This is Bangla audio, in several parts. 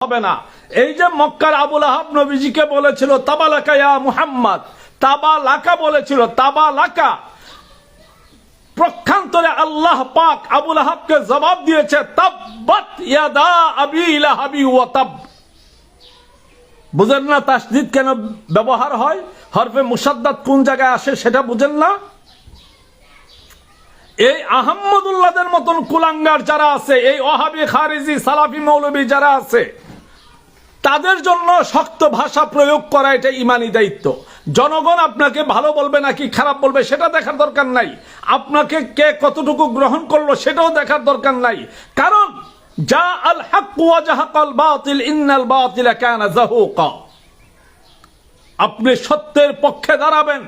হবে না। এই যে মক্কার আবুল আহাব নবীজিকে বলেছিল তাবালাকা ইয়া মুহাম্মদ, তাবালাকা বলেছিল, তাবালাকা, পক্ষান্তরে আল্লাহ পাক আবুল আহাবকে জবাব দিয়েছে তাব্বাত ইয়াদা আবি লাহাবি ওয়া তাব। বুঝেন না তাসদীদ কেন ব্যবহার হয়, হরফে মুসাদ্দাদ কোন জায়গায় আসে সেটা বুঝেন না। এই আহমদুল্লাহদের মতন কুলাঙ্গার যারা আছে, এই ওয়াহাবি খারিজি সালাফি মৌলবী যারা আছে, তাদের জন্য শক্ত ভাষা প্রয়োগ করা এটা ইমানি দায়িত্ব। জনগণ আপনাকে ভালো বলবে নাকি খারাপ বলবে সেটা দেখার দরকার নাই, আপনাকে কে কতটুকু গ্রহণ করলো সেটাও দেখার দরকার নাই। কারণ যা আল হক ওয়া জাহাকাল বাতিল ইন্নাল বাতিলা কানা যাহুকা। আপনি সত্যের পক্ষে দাঁড়াবেন,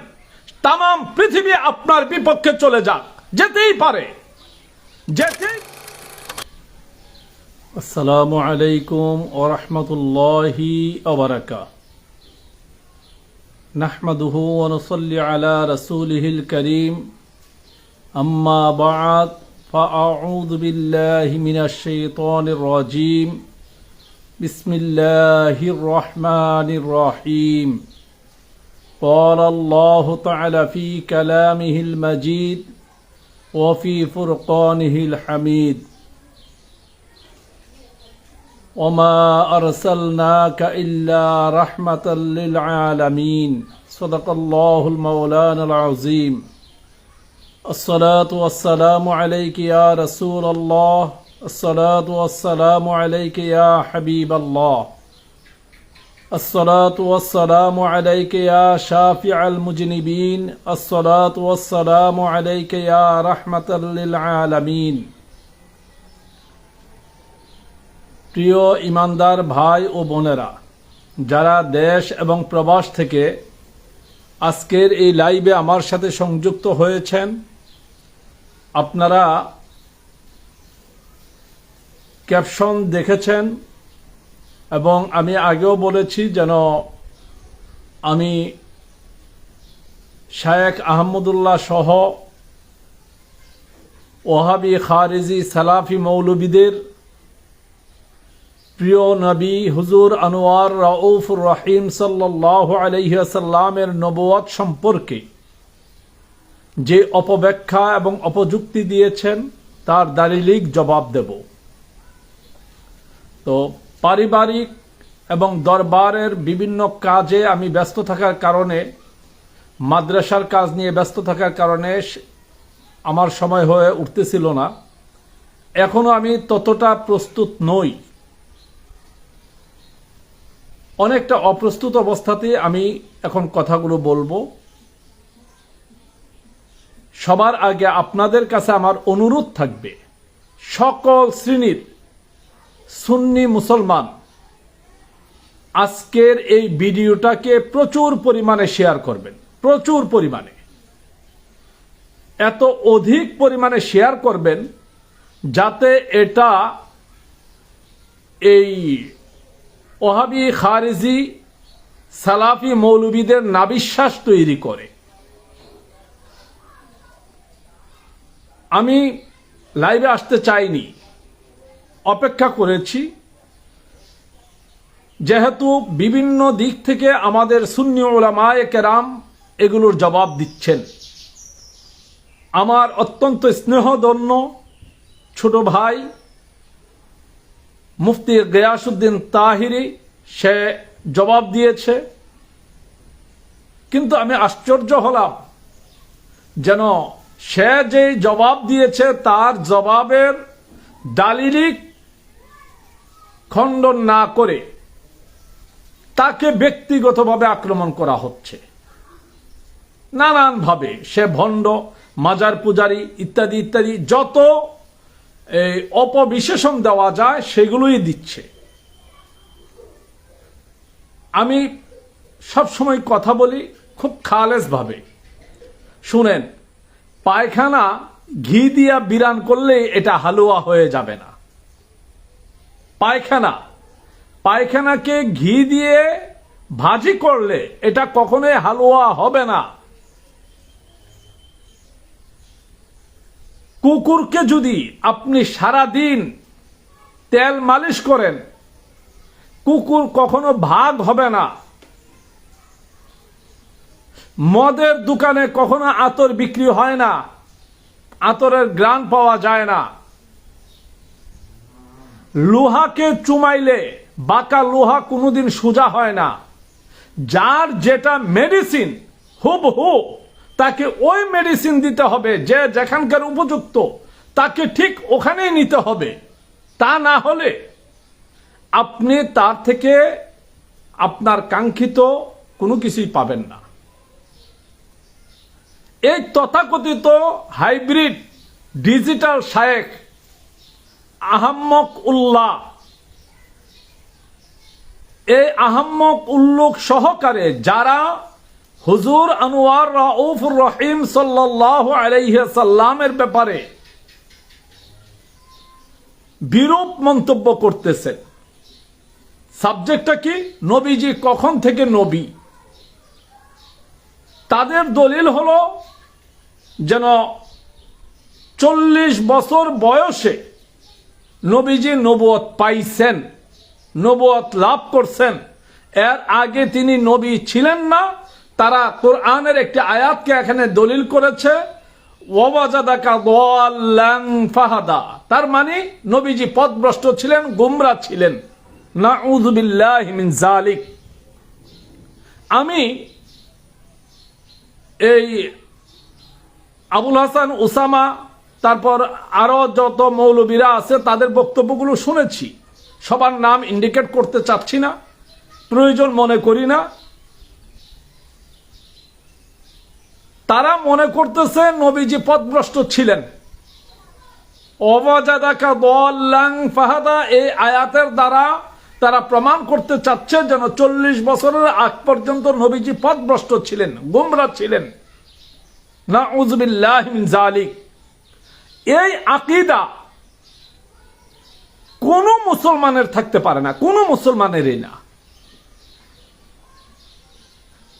তাম পৃথিবী আপনার বিপক্ষে চলে যাক, যেতেই পারে, যেতেই। আসসালামু আলাইকুম ওয়া রাহমাতুল্লাহি ওয়া বারাকাতুহু। নাহমাদুহু ওয়া নুসাল্লি আলা রাসূলিহিল কারীম। আম্মা বা'দ, ফাআউযু বিল্লাহি মিনাশ শাইতানির রাজীম। বিসমিল্লাহির রহমানির রহিম। قال الله تعالى في كلامه المجيد وفي فرقانه الحميد وما أرسلناك إلا رحمة للعالمين صدق الله المولانا العظيم. الصلاة والسلام عليك يا رسول الله، الصلاة والسلام عليك يا حبيب الله، الصلاة والسلام عليك يا شافع المذنبين، الصلاة والسلام عليك يا رحمة للعالمين. প্রিয় ইমানদার ভাই ও বোনেরা, যারা দেশ এবং প্রবাস থেকে আজকের এই লাইভে আমার সাথে সংযুক্ত হয়েছেন, আপনারা ক্যাপশন দেখেছেন এবং আমি আগেও বলেছি যেন আমি শায়েখ আহমদুল্লাহ সহ ওয়াহাবি খারিজি সালাফি মৌলবীদের প্রিয় নবী হুজুর আনোয়ার রাউফুর রহিম সাল্লাল্লাহু আলাইহি ওয়াসাল্লামের নবুয়ত সম্পর্কে যে অপব্যাখ্যা এবং অপযুক্তি দিয়েছেন তার দালিলিক জবাব দেব। তো পারিবারিক এবং দরবারের বিভিন্ন কাজে আমি ব্যস্ত থাকার কারণে, মাদ্রাসার কাজ নিয়ে ব্যস্ত থাকার কারণে আমার সময় হয়ে উঠতেছিল না। এখনো আমি ততটা প্রস্তুত নই, অনেকটা অপ্রস্তুত অবস্থাতে আমি এখন কথাগুলো বলবো। সবার আগে আপনাদের কাছে আমার অনুরোধ থাকবে, সকল শ্রেণীর সুন্নি মুসলমান আজকের এই ভিডিওটাকে প্রচুর পরিমাণে শেয়ার করবেন, প্রচুর পরিমাণে, এত অধিক পরিমাণে শেয়ার করবেন যাতে এটা এই ওয়াহাবি খারিজি সালাফি মৌলবীদের নাবিশ্বাস তৈরি করে। আমি লাইভে আসতে চাইনি, অপেক্ষা করেছি, যেহেতু বিভিন্ন দিক থেকে আমাদের সুন্নি উলামায়ে কেরাম এগুলোর জবাব দিচ্ছেন। আমার অত্যন্ত স্নেহধন্য ছোট ভাই মুফতি গিয়াসউদ্দিন তাহিরি সে জবাব দিয়েছে, কিন্তু আমি আশ্চর্য হলাম যেন সে যে জবাব দিয়েছে তার জবাবের দালিলিক খণ্ডন না করে তাকে ব্যক্তিগতভাবে আক্রমণ করা হচ্ছে নানানভাবে। সে ভণ্ড, মাজার পূজারি ইত্যাদি ইত্যাদি যত এই অপবিশেষণ দেওয়া যায় সেগুলোই দিচ্ছে। আমি সবসময় কথা বলি খুব খালেস ভাবে। শুনেন, পায়খানা ঘি দিয়া বিরান করলে এটা হালুয়া হয়ে যাবে না। পায়খানাকে ঘি দিয়ে ভাজি করলে এটা কখনোই হালুয়া হবে না। কুকুরকে যদি আপনি সারা দিন তেল মালিশ করেন, কুকুর কখনো ভাগ হবে না, মদের দোকানে কখনো আতর বিক্রি হয় না, আতরের ঘ্রাণ পাওয়া যায় না, লোহাকে চুমাইলে বাঁকা লোহা কোনোদিন সোজা হয় না। যার যেটা মেডিসিন হুবহু তাকে ওই মেডিসিন দিতে হবে, যে যেখানকার উপযুক্ত তাকে ঠিক ওখানেই নিতে হবে। তা না হলে আপনি তার থেকে আপনার কাঙ্ক্ষিত কোনো কিছুই পাবেন না। এই তথাকথিত হাইব্রিড ডিজিটাল শায়েখ আহম্মক উল্লাহ, এই আহম্মক উল্লুক সহকারে যারা হুজুর আনোয়ার রাউফুর রহিম সাল্লাল্লাহু আলাইহি সাল্লামের ব্যাপারে বিরূপ মন্তব্য করতেছেন, সাবজেক্টটা কি? নবীজি কখন থেকে নবী। তাদের দলিল হলো যেন 40 বছর বয়সে নবীজি নবুয়ত পাইছেন, নবুয়ত লাভ করছেন। এর আগে তিনি নবী ছিলেন না। তারা কোরআনের একটি আয়াতকে এখানে দলিল করেছে, ওয়াজাদাকা দাল্লান ফাহাদা। তার মানে নবীজি পথভ্রষ্ট ছিলেন, গুমরা ছিলেন। নাউযু বিল্লাহি মিন যালিক। আমি এই আবুল হাসান উসামা, তারপর আরো যত মৌলবীরা আছে তাদের বক্তব্যগুলো শুনেছি। সবার নাম ইন্ডিকেট করতে চাচ্ছি না, প্রয়োজন মনে করি না। তারা মনে করতেছে নবীজি পথভ্রষ্ট ছিলেন। ওয়াজাদাকা দাল্লান ফাহাদা, এই আয়াতের দ্বারা তারা প্রমাণ করতে চাচ্ছে যেন 40 বছরের আগ পর্যন্ত নবীজি পথভ্রষ্ট ছিলেন, গুমরা ছিলেন। নাউযু বিল্লাহি মিন যালিক। এই আকীদা কোন মুসলমানের থাকতে পারে না, কোন মুসলমানেরই না।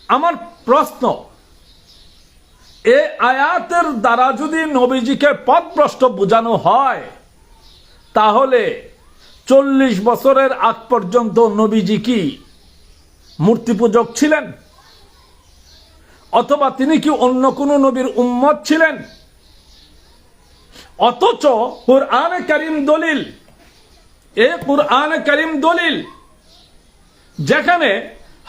আমার প্রশ্ন, এই আয়াতের দ্বারা যদি নবীজিকে পথভ্রষ্ট বোঝানো হয়, তাহলে 40 বছরের আগ পর্যন্ত নবীজি কি মূর্তি পূজক ছিলেন? অথবা তিনি কি অন্য কোন নবীর উম্মত ছিলেন? অথচ কুরআনে কারীম দলিল, এই কুরআনে কারীম দলিল যেখানে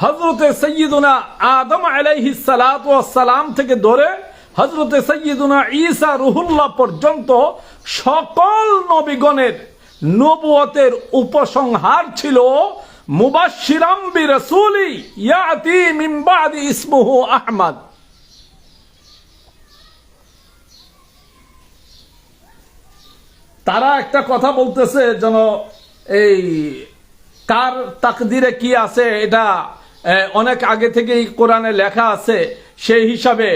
হযরতে সাইয়্যিদুনা আদম আলাইহিস সালাতু ওয়াস সালাম থেকে ধরে হযরতে সাইয়্যিদুনা ঈসা রুহুল্লাহ পর্যন্ত সকল নবীগণের নবুয়তের উপসংহার ছিল মুবাশশিরাম বিরাসূলি ইয়াতি মিন বাদি ইসমুহু আহমদ। তারা একটা কথা বলতেছে যেন এই কার তাকদিরে কি আছে এটা অনেক আগে থেকেই কোরআনে লেখা আছে, সেই হিসাবে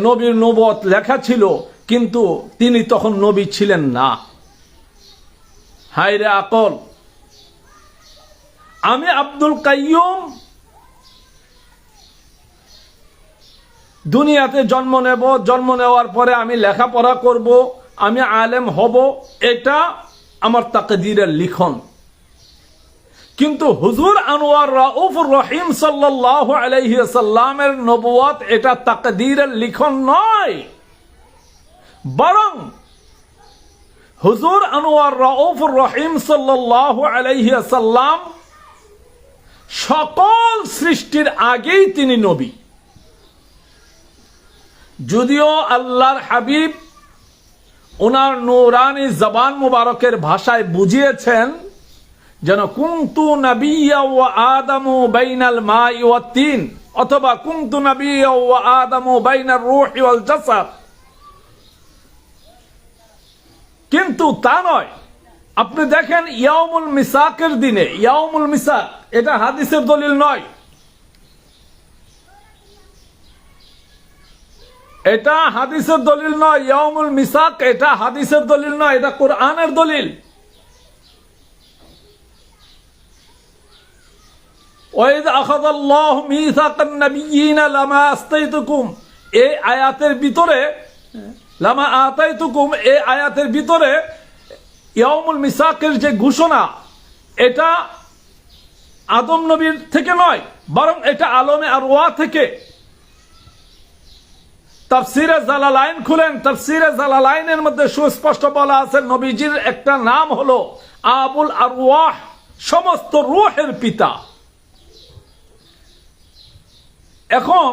নবীর নবুয়ত লেখা ছিল, কিন্তু তিনি তখন নবী ছিলেন না। হায়রে আকল! আমি আব্দুল কাইয়ুম দুনিয়াতে জন্ম নেব, জন্ম নেওয়ার পরে আমি লেখাপড়া করব, আমি আলেম হব, এটা আমার তাকদীরের লিখন। কিন্তু হুজুর আনোয়ার রাউফুর রহিম সাল্লাল্লাহু আলাইহি সাল্লামের নবুয়ত এটা তাকদীরের লিখন নয়, বরং হুজুর আনোয়ার রাউফুর রহিম সাল্লাল্লাহু আলাইহি সাল্লাম সকল সৃষ্টির আগেই তিনি নবী। যদিও আল্লাহর হাবিব ওনার নূরানি জবান মুবারকের ভাষায় বুঝিয়েছেন যেন কুনতু নাবিয়্যা ওয়া আদামু বাইনাল মাই ওয়াত তিন, অথবা কুনতু নাবিয়্যা ওয়া আদামু বাইনার রূহি ওয়াল জাসাদ। কিন্তু তা নয়। আপনি দেখেন ইয়াউমুল মিসাকের দিনে, ইয়াউমুল মিসাক এটা হাদিসের দলিল নয়, এটা হাদিসের দলিল নয়। ইয়াউমুল মিসাক এটা হাদিসের দলিল নয়, এটা কোরআনের দলিল। ওয়াইদ আখাযাল্লাহু মিসাকান নাবিয়্যিনা লামা আস্তাইতুকুম, এই আয়াতের ভিতরে লামা আতাইতুকুম, এই আয়াতের ভিতরে ইয়াউমুল মিসাকের যে ঘোষণা, এটা আদম নবীর থেকে নয়, বরং এটা আলমে আরওয়াহ থেকে। তাফসিরে জালালাইন খুলেন, তাফসিরে জালালাইনের মধ্যে সুস্পষ্ট বলা আছে নবীজির একটা নাম হলো আবুল আরওয়াহ, সমস্ত রূহের পিতা। এখন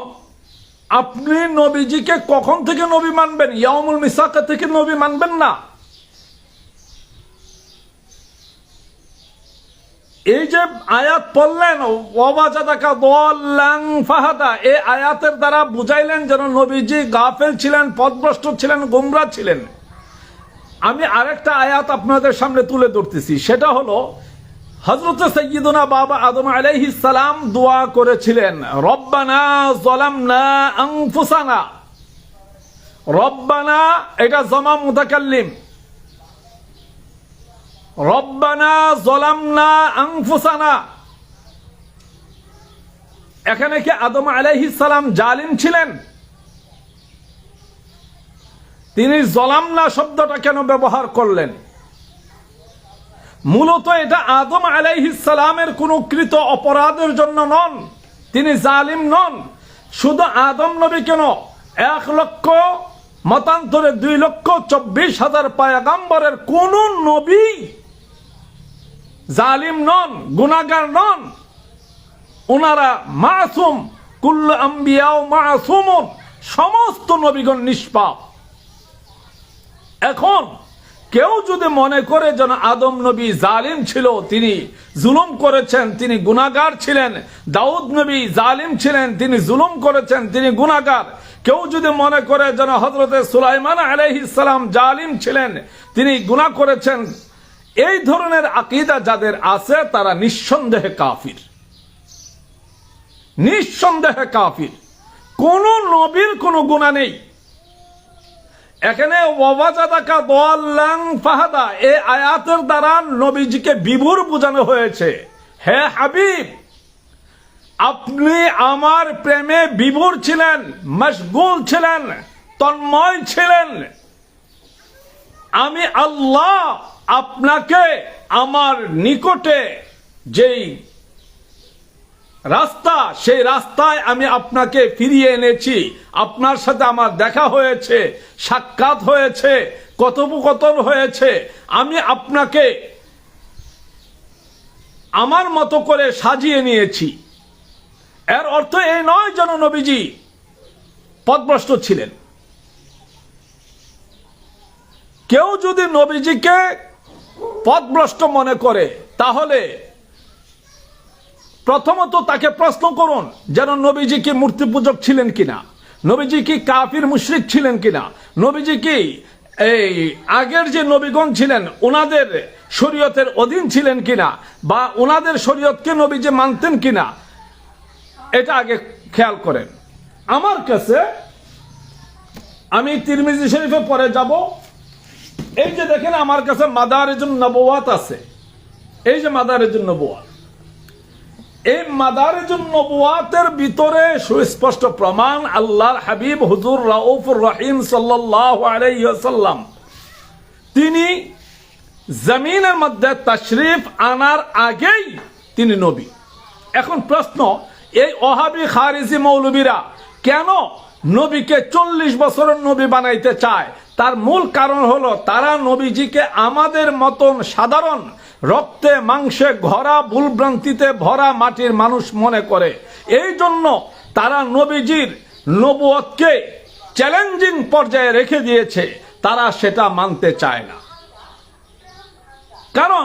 আপনি নবীজিকে কখন থেকে নবী মানবেন? ইয়াউমুল মিসাক থেকে নবী মানবেন না। এই যে আয়াত পড়লেন ওয়াজাদাকা দাল্লান ফাহাদা, এই আয়াতের দ্বারা বুঝাইলেন যেন নবীজি গাফেল ছিলেন, পথভ্রষ্ট ছিলেন, গোমরা ছিলেন। আমি আরেকটা আয়াত আপনাদের সামনে তুলে ধরতেছি, সেটা হলো হযরত সাইয়্যিদুনা বাবা আদম আলাইহিস সালাম দোয়া করেছিলেন, রব্বানা যালামনা আনফুসানা। রব্বানা এটা জমা মুতাকাল্লিম, রব্বানা যালামনা আনফুসানা। এখানে কি আদম আলাইহিস সালাম জালিম ছিলেন? তিনি যালামনা শব্দটা কেন ব্যবহার করলেন? মূলত এটা আদম আলাইহিস সালামের কোন কৃত অপরাধের জন্য নন, তিনি জালিম নন। শুধু আদম নবী কেন, 1 লক্ষ মতান্তরে 2,24,000 পয়গম্বরের কোন নবী জালিম নন, গুনাহগার নন। ওনারা মাসুম, কুল্লু আম্বিয়াও মাসুমুন, সমস্ত নবীগণ নিষ্পাপ। এখন কেউ যদি মনে করে যেন আদম নবী জালিম ছিল, তিনি জুলুম করেছেন, তিনি গুনাহগার ছিলেন, দাউদ নবী জালিম ছিলেন, তিনি জুলুম করেছেন, তিনি গুনাহগার, কেউ যদি মনে করে যেন হযরতে সুলাইমান আলাইহিস সালাম জালিম ছিলেন, তিনি গুনাহ করেছেন, এই ধরনের আকীদা যাদের আছে তারা নিঃসন্দেহে কাফির, নিঃসন্দেহে কাফির। কোন নবীর কোনো গুনাহ নেই। এখানে ওয়াজাদাকা দাল্লান ফাহাদা, এই আয়াতের দ্বারা নবীজিকে বিভোর বোঝানো হয়েছে। হে হাবিব, আপনি আমার প্রেমে বিভোর ছিলেন, মশগুল ছিলেন, তন্ময় ছিলেন। আমি আল্লাহ আপনাকে আমার নিকটে যেই রাস্তা, সেই রাস্তায় আমি আপনাকে ফিরিয়ে এনেছি। আপনার সাথে আমার দেখা হয়েছে, সাক্ষাৎ হয়েছে, কথোপকথন হয়েছে। আমি আপনাকে আমার মতো করে সাজিয়ে নিয়েছি। এর অর্থ এই নয় যেন নবীজি পথভ্রষ্ট ছিলেন। কেউ যদি নবীজিকে পথভ্রষ্ট মনে করে, তাহলে প্রথমত তাকে প্রশ্ন করুন যেন নবীজি কি মূর্তি পূজক ছিলেন কিনা, নবীজি কি কাফির মুশরিক ছিলেন কিনা, নবীজি কি এই আগের যে নবীগণ ছিলেন ওনাদের শরীয়তের অধীন ছিলেন কিনা, বা ওনাদের শরীয়তকে নবীজি মানতেন কিনা, এটা আগে খেয়াল করেন। আমার কাছে, আমি তিরমিজি শরীফে পরে যাব, এই যে দেখেন আমার কাছে মাদারিজুন নবুয়াত আছে, এই যে মাদারিজুন নবুয়াত, এই মাদারিজুন নবুয়াতের ভিতরে সুস্পষ্ট প্রমাণ আল্লাহর হাবিব হুজুর রাউফুর রহিম সাল্লাল্লাহু আলাইহি ওয়াসাল্লাম তিনি জমিনের মধ্যে তাশরীফ আনার আগেই তিনি নবী। এখন প্রশ্ন, এই ওহাবি খারিজি মৌলবীরা কেন নবীকে 40 বছরের নবী বানাইতে চায়? তার মূল কারণ হলো তারা নবীজিকে আমাদের মতন সাধারণ রক্তে মাংসে ভরা ভুলভ্রান্তিতে ভরা মাটির মানুষ মনে করে। এই জন্য তারা নবীজির নবুয়তকে চ্যালেঞ্জিং পর্যায়ে রেখে দিয়েছে, তারা সেটা মানতে চায় না। কারণ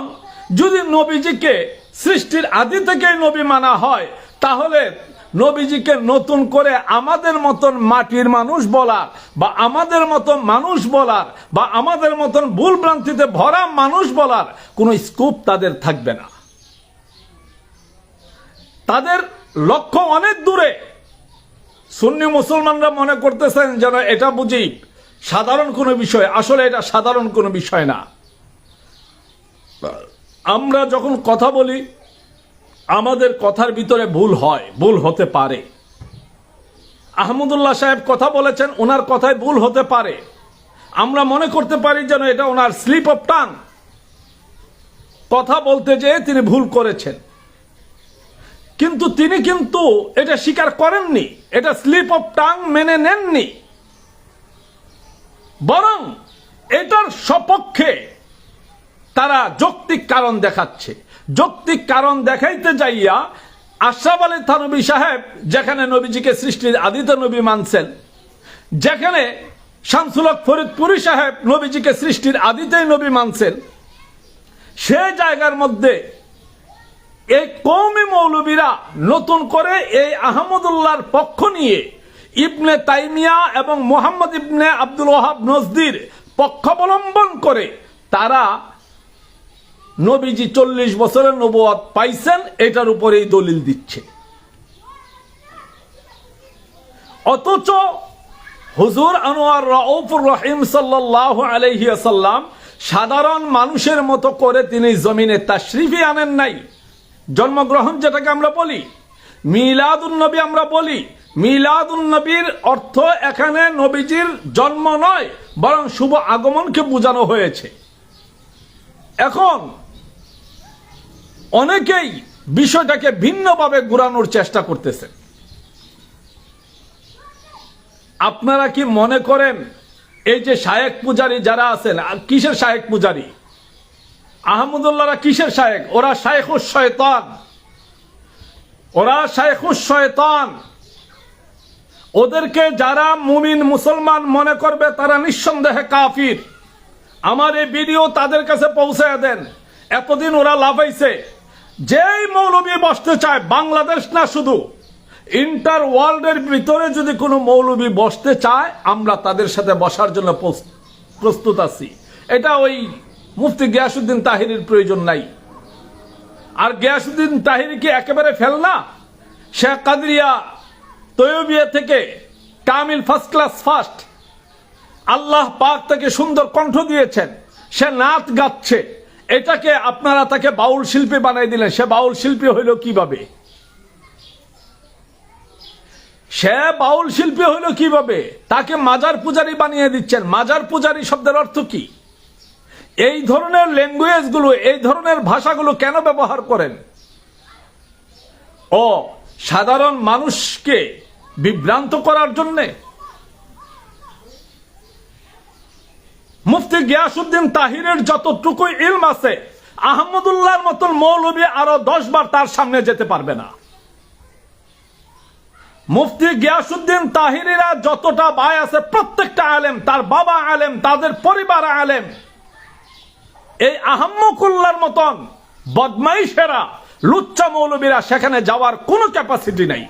যদি নবীজিকে সৃষ্টির আদি থেকেই নবী মানা হয়, তাহলে নবীজিকে নতুন করে আমাদের মতন মাটির মানুষ বলার, বা আমাদের মতন মানুষ বলার, বা আমাদের মতন ভুল ভ্রান্তিতে ভরা মানুষ বলার কোনো স্কোপ তাদের থাকবে না। তাদের লক্ষ্য অনেক দূরে। সুন্নি মুসলমানরা মনে করতেছেন যেন এটা বুঝি সাধারণ কোনো বিষয়, আসলে এটা সাধারণ কোনো বিষয় না। আমরা যখন কথা বলি আমাদের কথার ভিতরে ভুল হয়, ভুল হতে পারে। আহমদুল্লাহ সাহেব কথা বলেছেন, ওনার কথায় ভুল হতে পারে। আমরা মনে করতে পারি যেন এটা ওনার স্লিপ অফ টাং, কথা বলতে যেয়ে তিনি ভুল করেছেন। কিন্তু তিনি কিন্তু এটা স্বীকার করেননি, এটা স্লিপ অফ টাং মেনে নেননি, বরং এটার সপক্ষে তারা যৌক্তিক কারণ দেখাচ্ছে। যৌক্তিক কারণ দেখাইতে যাইয়া আশরাফ আলী থানভী সাহেব যেখানে নবীজিকে সৃষ্টির আদিতে নবী মানছেন, যেখানে শামসুল হক ফরিদপুরি সাহেব নবীজিকে সৃষ্টির আদিতেই নবী মানছেন, সে জায়গার মধ্যে এই কওমি মৌলবীরা নতুন করে এই আহমদুল্লাহর পক্ষ নিয়ে ইবনে তাইমিয়া এবং মোহাম্মদ ইবনে আব্দুল ওয়াহাব নজদির পক্ষাবলম্বন করে তারা নবীজি 40 বছরের নবুয়ত পাইছেন এটার উপরেই দলিল দিচ্ছে। অথচ হুজুর আনোয়ার রাউফুর রহিম সাল্লাল্লাহু আলাইহি ওয়াসাল্লাম সাধারণ মানুষের মতো করে তিনি জমিনে তাশরিফই আনেন নাই। জন্মগ্রহণ যেটাকে আমরা বলি, মিলাদুন নবী আমরা বলি, মিলাদুন নবীর অর্থ এখানে নবীজির জন্ম নয়, বরং শুভ আগমনকে বোঝানো হয়েছে। এখন অনেকেই বিষয়টাকে ভিন্নভাবে ঘুরানোর চেষ্টা করতেছেন। আপনারা কি মনে করেন এই যে শায়েখ পূজারী যারা আছেন, কিসের শায়েখ পূজারী? আহমদুল্লাহরা কিসের শায়েখ? ওরা শায়েখুশ শয়তান, ওরা শায়েখুশ শয়তান। ওদেরকে যারা মুমিন মুসলমান মনে করবে তারা নিঃসন্দেহে কাফির। আমার এই ভিডিও তাদের কাছে পৌঁছায় দেন। এতদিন ওরা লাফাইছে, যেই মৌলবী বসতে চায়, বাংলাদেশ না শুধু ইন্টার ওয়ার্ল্ডের ভিতরে যদি কোনো মৌলবী বসতে চায় আমরা তাদের সাথে বসার জন্য প্রস্তুত আছি। এটা ওই মুফতি গিয়াসউদ্দিন তাহিরির প্রয়োজন নাই। আর গিয়াসউদ্দিন তাহিরি কি একেবারে ফেল না? শেখ কাদরিয়া তৈয়বিয়া থেকে কামিল ফার্স্ট ক্লাস ফার্স্ট, আল্লাহ পাক তাকে সুন্দর কণ্ঠ দিয়েছেন, সে নাচ গাচ্ছে, এটাকে আপনারা তাকে বাউল শিল্পী বানাই দিলেন। সে বাউল শিল্পী হইল কিভাবে? সে বাউল শিল্পী হইল কিভাবে? তাকে মাজার পূজারী বানিয়ে দিচ্ছেন। মাজার পূজারী শব্দের অর্থ কি? এই ধরনের ল্যাঙ্গুয়েজ গুলো, এই ধরনের ভাষাগুলো কেন ব্যবহার করেন? ও সাধারণ মানুষকে বিভ্রান্ত করার জন্যে। মুফতি গিয়াসউদ্দিন তাহিরের যতটুকু ইলম আছে, আহমদুল্লাহর মতন মৌলবী আরো 10 বার তার সামনে যেতে পারবে না। মুফতি গিয়াসউদ্দিন তাহিরিরা যতটা ভাই আছে প্রত্যেকটা আলেম, তার বাবা আলেম, তাদের পরিবার আলেম। এই আহম্মকুল্লাহর মতন বদমাইশেরা, লুচ্চা মৌলবীরা সেখানে যাওয়ার কোনো ক্যাপাসিটি নাই।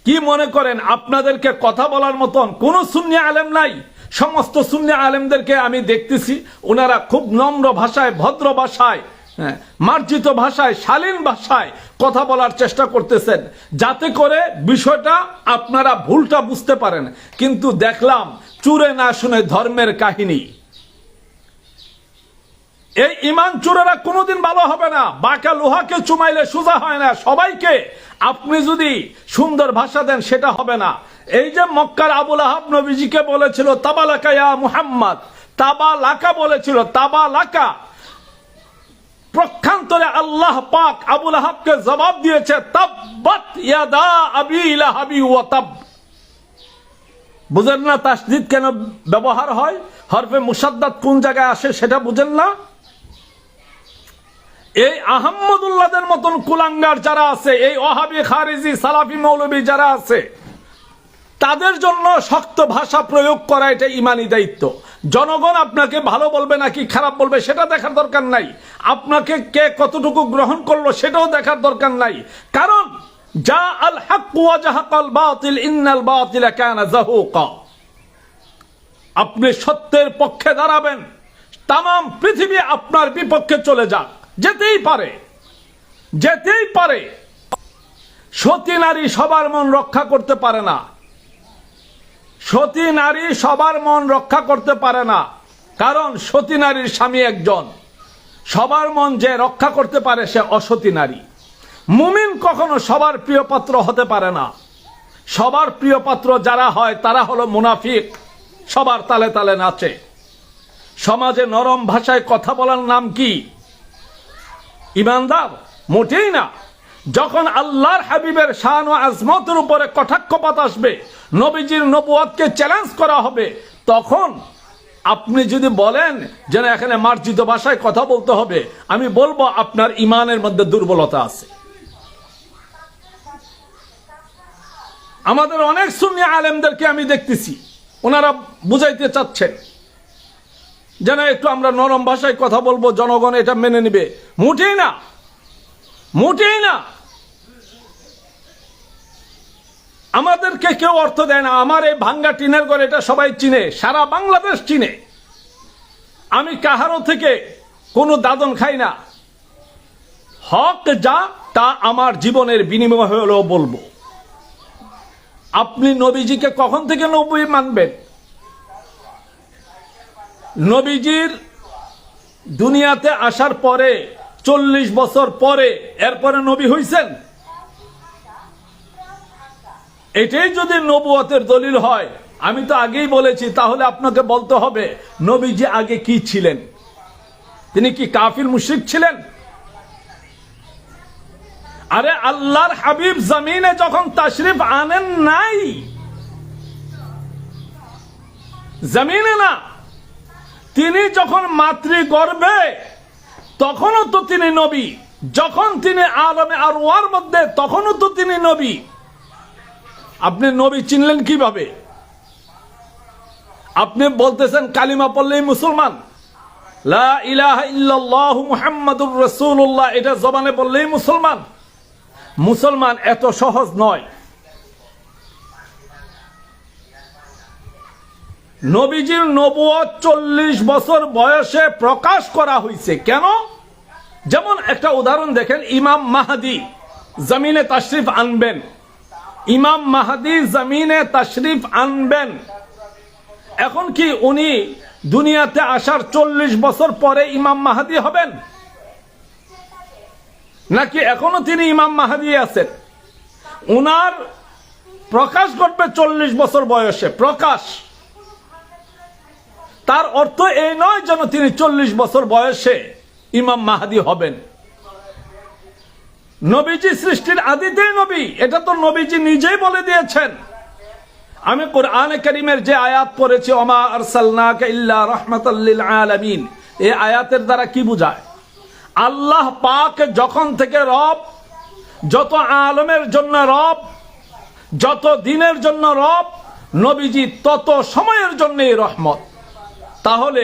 কি মনে করেন আপনাদেরকে কথা বলার মতন কোন সুন্নি আলেম নাই? সমস্ত সুন্নি আলেমদেরকে আমি দেখতেছি, ওনারা খুব নম্র ভাষায়, ভদ্র ভাষায়, মার্জিত ভাষায়, শালীন ভাষায় কথা বলার চেষ্টা করতেছেন, যাতে করে বিষয়টা আপনারা ভুলটা বুঝতে পারেন। কিন্তু দেখলাম চুরে না শুনে ধর্মের কাহিনী। এই ইমান চোরেরা কোনোদিন ভালো হবে না। বাঁকা লোহাকে চুমাইলে সোজা হয় না। সবাইকে আপনি যদি সুন্দর ভাষা দেন সেটা হবে না। এই যে মক্কার আবুল আহাব নবীজিকে বলেছিল তাবালাকা ইয়া মুহাম্মদ, তাবালাকা বলেছিল, তাবালাকা। প্রক্ষান্তরে আল্লাহ পাক আবুল আহাবকে জবাব দিয়েছে তাব্বাত ইয়াদা আবি লাহাবি ওয়া তাব। বুঝেন না তাসদীদ কেন ব্যবহার হয়? হরফে মুসাদ্দাদ কোন জায়গায় আসে সেটা বুঝেন না? এই আহমদুল্লাহদের মতন কুলাঙ্গার যারা আছে, এই ওয়াহাবি খারিজি সালাফি মৌলবী যারা আছে, তাদের জন্য শক্ত ভাষা প্রয়োগ করা এটা ইমানি দায়িত্ব। জনগণ আপনাকে ভালো বলবে নাকি খারাপ বলবে সেটা দেখার দরকার নাই। আপনাকে কে কতটুকু গ্রহণ করলো সেটাও দেখার দরকার নাই। কারণ যা আল হক ওয়া জাহাকাল বাতিল ইন্নাল বাতিলা কানা যাহুকা। আপনি সত্যের পক্ষে দাঁড়াবেন, তাম পৃথিবী আপনার বিপক্ষে চলে যাক, যেতেই পারে, যেতেই পারে। সতী নারী সবার মন রক্ষা করতে পারে না। সতী নারী সবার মন রক্ষা করতে পারে না, কারণ সতী নারীর স্বামী একজন। সবার মন যে রক্ষা করতে পারে সে অসতী নারী। মুমিন কখনো সবার প্রিয় পাত্র হতে পারে না। সবার প্রিয় পাত্র যারা হয় তারা হলো মুনাফিক, সবার তালে তালে নাচে। সমাজে নরম ভাষায় কথা বলার নাম কি ইমানদার? মোটেই না। যখন আল্লাহর হাবিবের শান ও আজমতের উপরে কটাক্ষপাত আসবে, নবীজির নবুয়তকে চ্যালেঞ্জ করা হবে, তখন আপনি যদি বলেন যে না এখানে মার্জিত ভাষায় কথা বলতে হবে, আমি বলবো আপনার ইমানের মধ্যে দুর্বলতা আছে। আমাদের অনেক সুন্নি আলেমদেরকে আমি দেখতেছি, ওনারা বুঝাইতে চাচ্ছেন যে না একটু আমরা নরম ভাষায় কথা বলবো, জনগণ এটা মেনে নিবে। মোটেই না, মোটেই না। আমাদেরকে কেউ অর্থ দেয় না। আমার এই ভাঙ্গা টিনের ঘর এটা সবাই চিনে, সারা বাংলাদেশ চিনে। আমি কাহারও থেকে কোনো দাদন খাই না। হক যা তা আমার জীবনের বিনিময় হলেও বলবো। আপনি নবীজিকে কখন থেকে নবী মানবেন? নবীজির দুনিয়াতে আসার পরে 40 বছর পরে এরপরে নবী হইছেন। এটাই যদি নবুয়তের দলিল হয়, আমি তো আগেই বলেছি, তাহলে আপনাকে বলতে হবে নবীজি আগে কি ছিলেন? তিনি কি কাফির মুশরিক ছিলেন? আরে আল্লাহর হাবিব জমিনে যখন তাশরিফ আনেন নাই, জমিনে না, তিনি যখন মাতৃগর্ভে, তখনও তো তিনি নবী। যখন তিনি আলমে আরওয়ার মধ্যে, তখনও তো তিনি নবী। আপনি নবী চিনলেন কিভাবে? আপনি বলতেছেন কালিমা পড়লেই মুসলমান, লা ইলাহা ইল্লাল্লাহু মুহাম্মাদুর রাসূলুল্লাহ, এটা জবানে বললেই মুসলমান। মুসলমান এত সহজ নয়। নবীজির নবুয়ত 40 বছর বয়সে প্রকাশ করা হয়েছে। কেন? যেমন একটা উদাহরণ দেখেন, ইমাম মাহদী জমিনে তাশরিফ আনবেন। ইমাম মাহদী জমিনে তাশরিফ আনবেন। এখন কি উনি দুনিয়াতে আসার 40 বছর পরে ইমাম মাহদী হবেন, নাকি এখনো তিনি ইমাম মাহদী আছেন? উনার প্রকাশ ঘটবে 40 বছর বয়সে, প্রকাশ। তার অর্থ এই নয় যেন তিনি 40 বছর বয়সে ইমাম মাহদী হবেন। নবীজি সৃষ্টির আদিতেই নবী, এটা তো নবীজি নিজেই বলে দিয়েছেন। আমি কোরআনে কারীমের যে আয়াত পড়েছি, ওমা আরসালনাকা ইল্লা রাহমাতাল লিল আলামিন, এই আয়াতের দ্বারা কি বোঝায়? আল্লাহ পাক যখন থেকে রব, যত আলমের জন্য রব, যত দিনের জন্য রব, নবীজি তত সময়ের জন্যই রহমত। তাহলে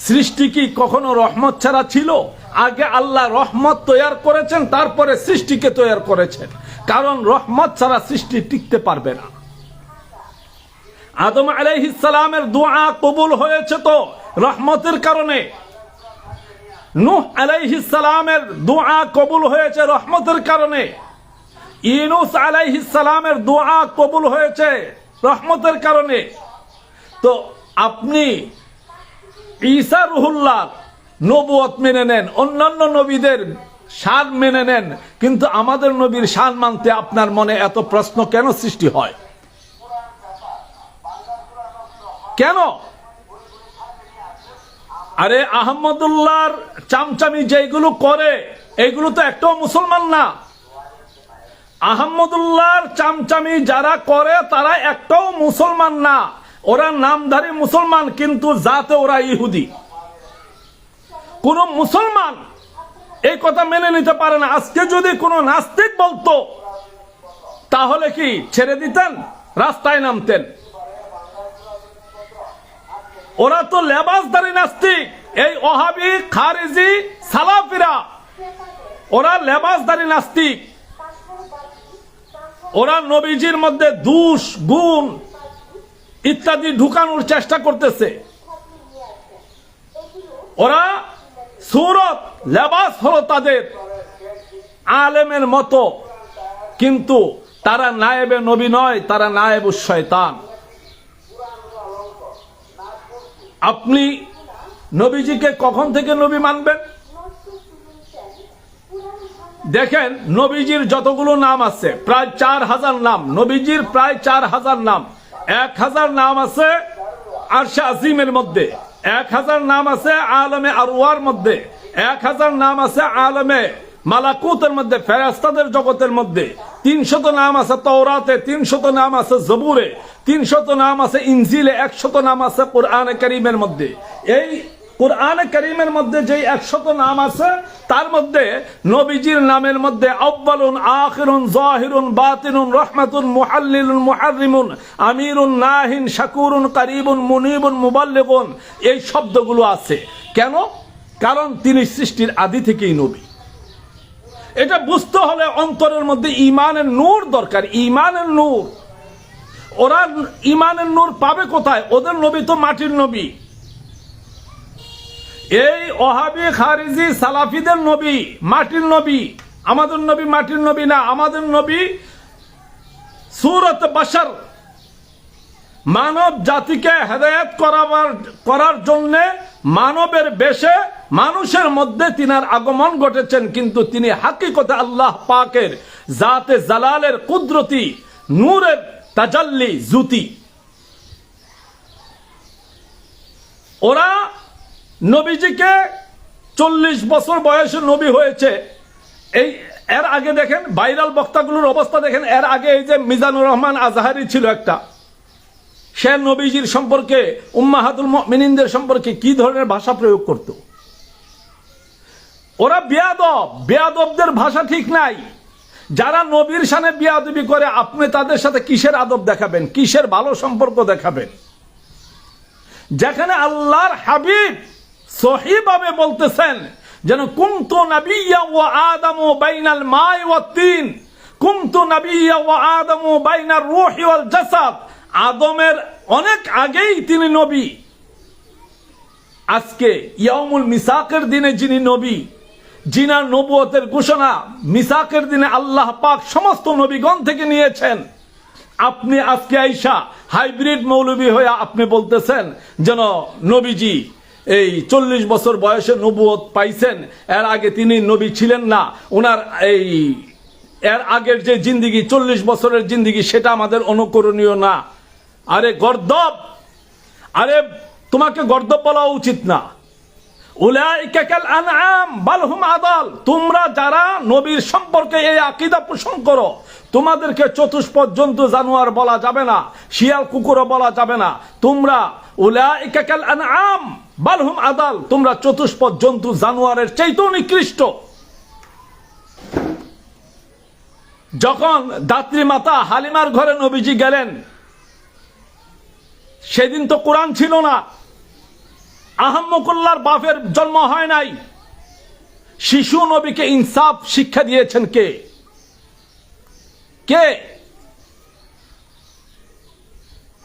সৃষ্টি কি কখনো রহমত ছাড়া ছিল? আগে আল্লাহ রহমত তৈরি করেছেন, তারপরে সৃষ্টিকে তৈরি করেছেন। কারণ রহমত ছাড়া সৃষ্টি টিকতে পারবে না। আদম আলাইহিস সালামের দোয়া কবুল হয়েছে তো রহমতের কারণে। নূহ আলাইহিস সালামের দোয়া কবুল হয়েছে রহমতের কারণে। ইউনূস আলাইহিস সালামের দোয়া কবুল হয়েছে রহমতের কারণে। তো আপনি ঈসা রুহুল্লাহ নবুয়ত মেনে নেন, অন্যান্য নবীদের শান মেনে নেন, কিন্তু আমাদের নবীর শান মানতে আপনার মনে এত প্রশ্ন কেন সৃষ্টি হয়? কেন? আরে আহমদুল্লাহর চামচামি যেগুলো করে, এগুলো তো একটাও মুসলমান না। আহমদুল্লাহর চামচামি যারা করে তারা একটাও মুসলমান না। ওরা নামধারী মুসলমান, কিন্তু জাতে ওরা ইহুদি। কোন মুসলমান এই কথা মেনে নিতে পারে না। আজকে যদি কোনো নাস্তিক বলতো, তাহলে কি ছেড়ে দিতেন, রাস্তায় নামতেন? ওরা তো লেবাসধারী নাস্তিক। এই ওহাবি, খারিজি, সালাফিরা, ওরা লেবাসধারী নাস্তিক। ওরা নবীজির মধ্যে দোষ, গুণ ইত্যাদি ঢুকানোর চেষ্টা করতেছে। ওরা সুরত, লেবাস হলো তাদের আলেমের মতো, কিন্তু তারা নায়েবে নবী নয়, তারা নায়েবুশ শয়তান। আপনি নবীজিকে কখন থেকে নবী মানবেন? দেখেন, নবীজির যতগুলো নাম আছে, প্রায় 4000 নাম। নবীজির প্রায় 4000 নাম। 1000 নাম আছে আরশে আজিমের মধ্যে, 1000 নাম আছে আলমে আরওয়ার মধ্যে, 1000 নাম আছে আলমে মালাকুতের মধ্যে, ফেরেশতাদের জগতের মধ্যে। 300 নাম আছে তাওরাতে, 300 নাম আছে জবুরে, 300 নাম আছে ইনজিলে, 100 নাম আছে কোরআনে কারীমের মধ্যে। এই কোরআনে কারীমের মধ্যে যেই 100 নাম আছে, তার মধ্যে নবীজির নামের মধ্যে আউয়ালুন, আখিরুন, যাহিরুন, বাতিনুন, রহমাতুন, মুহাল্লিলুন, মুহাররিমুন, আমিরুন, নাহিন, শাকুরুন, কারীবুন, মুনিবুন, মুবাল্লিগুন, এই শব্দগুলো আছে। কেন? কারণ তিনি সৃষ্টির আদি থেকেই নবী। এটা বুঝতে হলে অন্তরের মধ্যে ঈমানের নূর দরকার, ঈমানের নূর। ওরা ঈমানের নূর পাবে কোথায়? ওদের নবী তো মাটির নবী। এই ওহাবি খারিজি সালাফিদের নবী মাটির নবী, আমাদের নবী মাটির নবী না। আমাদের নবী সূরত বাশার, মানব জাতিকে হেদায়েত করার জন্য মানবের বেশে মানুষের মধ্যে তিনার আগমন ঘটেছেন, কিন্তু তিনি হাকিকতে আল্লাহ পাকের জাতে জালালের কুদরতি নূরের তাজাল্লি জুতি। ওরা নবীজিকে 40 বছর বয়সে নবী হয়েছে। এর আগে দেখেন ভাইরাল বক্তাগুলোর অবস্থা দেখেন। এর আগে এই যে মিজানুর রহমান আজহারি ছিল একটা, সে নবীজির সম্পর্কে, উম্মাহাতুল মুমিনিনদের সম্পর্কে কি ধরনের ভাষা প্রয়োগ করত। ওরা বেয়াদবদের ভাষা ঠিক নাই। যারা নবীর শানে বেয়াদবি করে, আপনি তাদের সাথে কিসের আদব দেখাবেন, কিসের ভালো সম্পর্ক দেখাবেন? যেখানে আল্লাহর হাবিব সহিভাবে বলতেছেন যেন কুনতু নাবিয়্যা ওয়া আদামু বাইনাল মাই ওয়াত তিন, কুনতু নাবিয়্যা ওয়া আদামু বাইনার রূহি ওয়াল জাসাদ। আদমের অনেক আগেই তিনি নবী। আজকে ইয়াউমুল মিসাকের দিনে যিনি নবী, যিনার নবুয়তের ঘোষণা মিসাকের দিনে আল্লাহ পাক সমস্ত নবীগণ থেকে নিয়েছেন, আপনি আজকে আইসা হাইব্রিড মৌলবী হয়ে আপনি বলতেছেন যেন নবীজি এই 40 বছর বয়সে নবুয়ত পাইছেন, এর আগে তিনি নবী ছিলেন না। ওনার এর আগের যে জিন্দিগি 40 বছরের জিন্দিগি, সেটা আমাদের অনুকরণীয় না। আরে গর্দব, আরে তোমাকে গর্দব বলা উচিত না। উলাইকা কাল আনআম বাল হুম আদাল। তোমরা যারা নবীর সম্পর্কে এই আকীদা পোষণ করো, তোমাদেরকে চতুষ্পদ জন্তু জানোয়ার বলা যাবে না, শিয়াল কুকুরও বলা যাবে না। তোমরা উলাইকা কাল আনআম বাল হুম আদাল, তোমরা চতুষ্পদ জন্তু জানোয়ারের চাইতেও নিকৃষ্ট। যখন দাত্রী মাতা হালিমার ঘরে নবীজি গেলেন, সেদিন তো কোরআন ছিল না, আহম্মকুল্লাহর বাপের জন্ম হয় নাই। শিশু নবীকে ইনসাফ শিক্ষা দিয়েছেন কে? কে?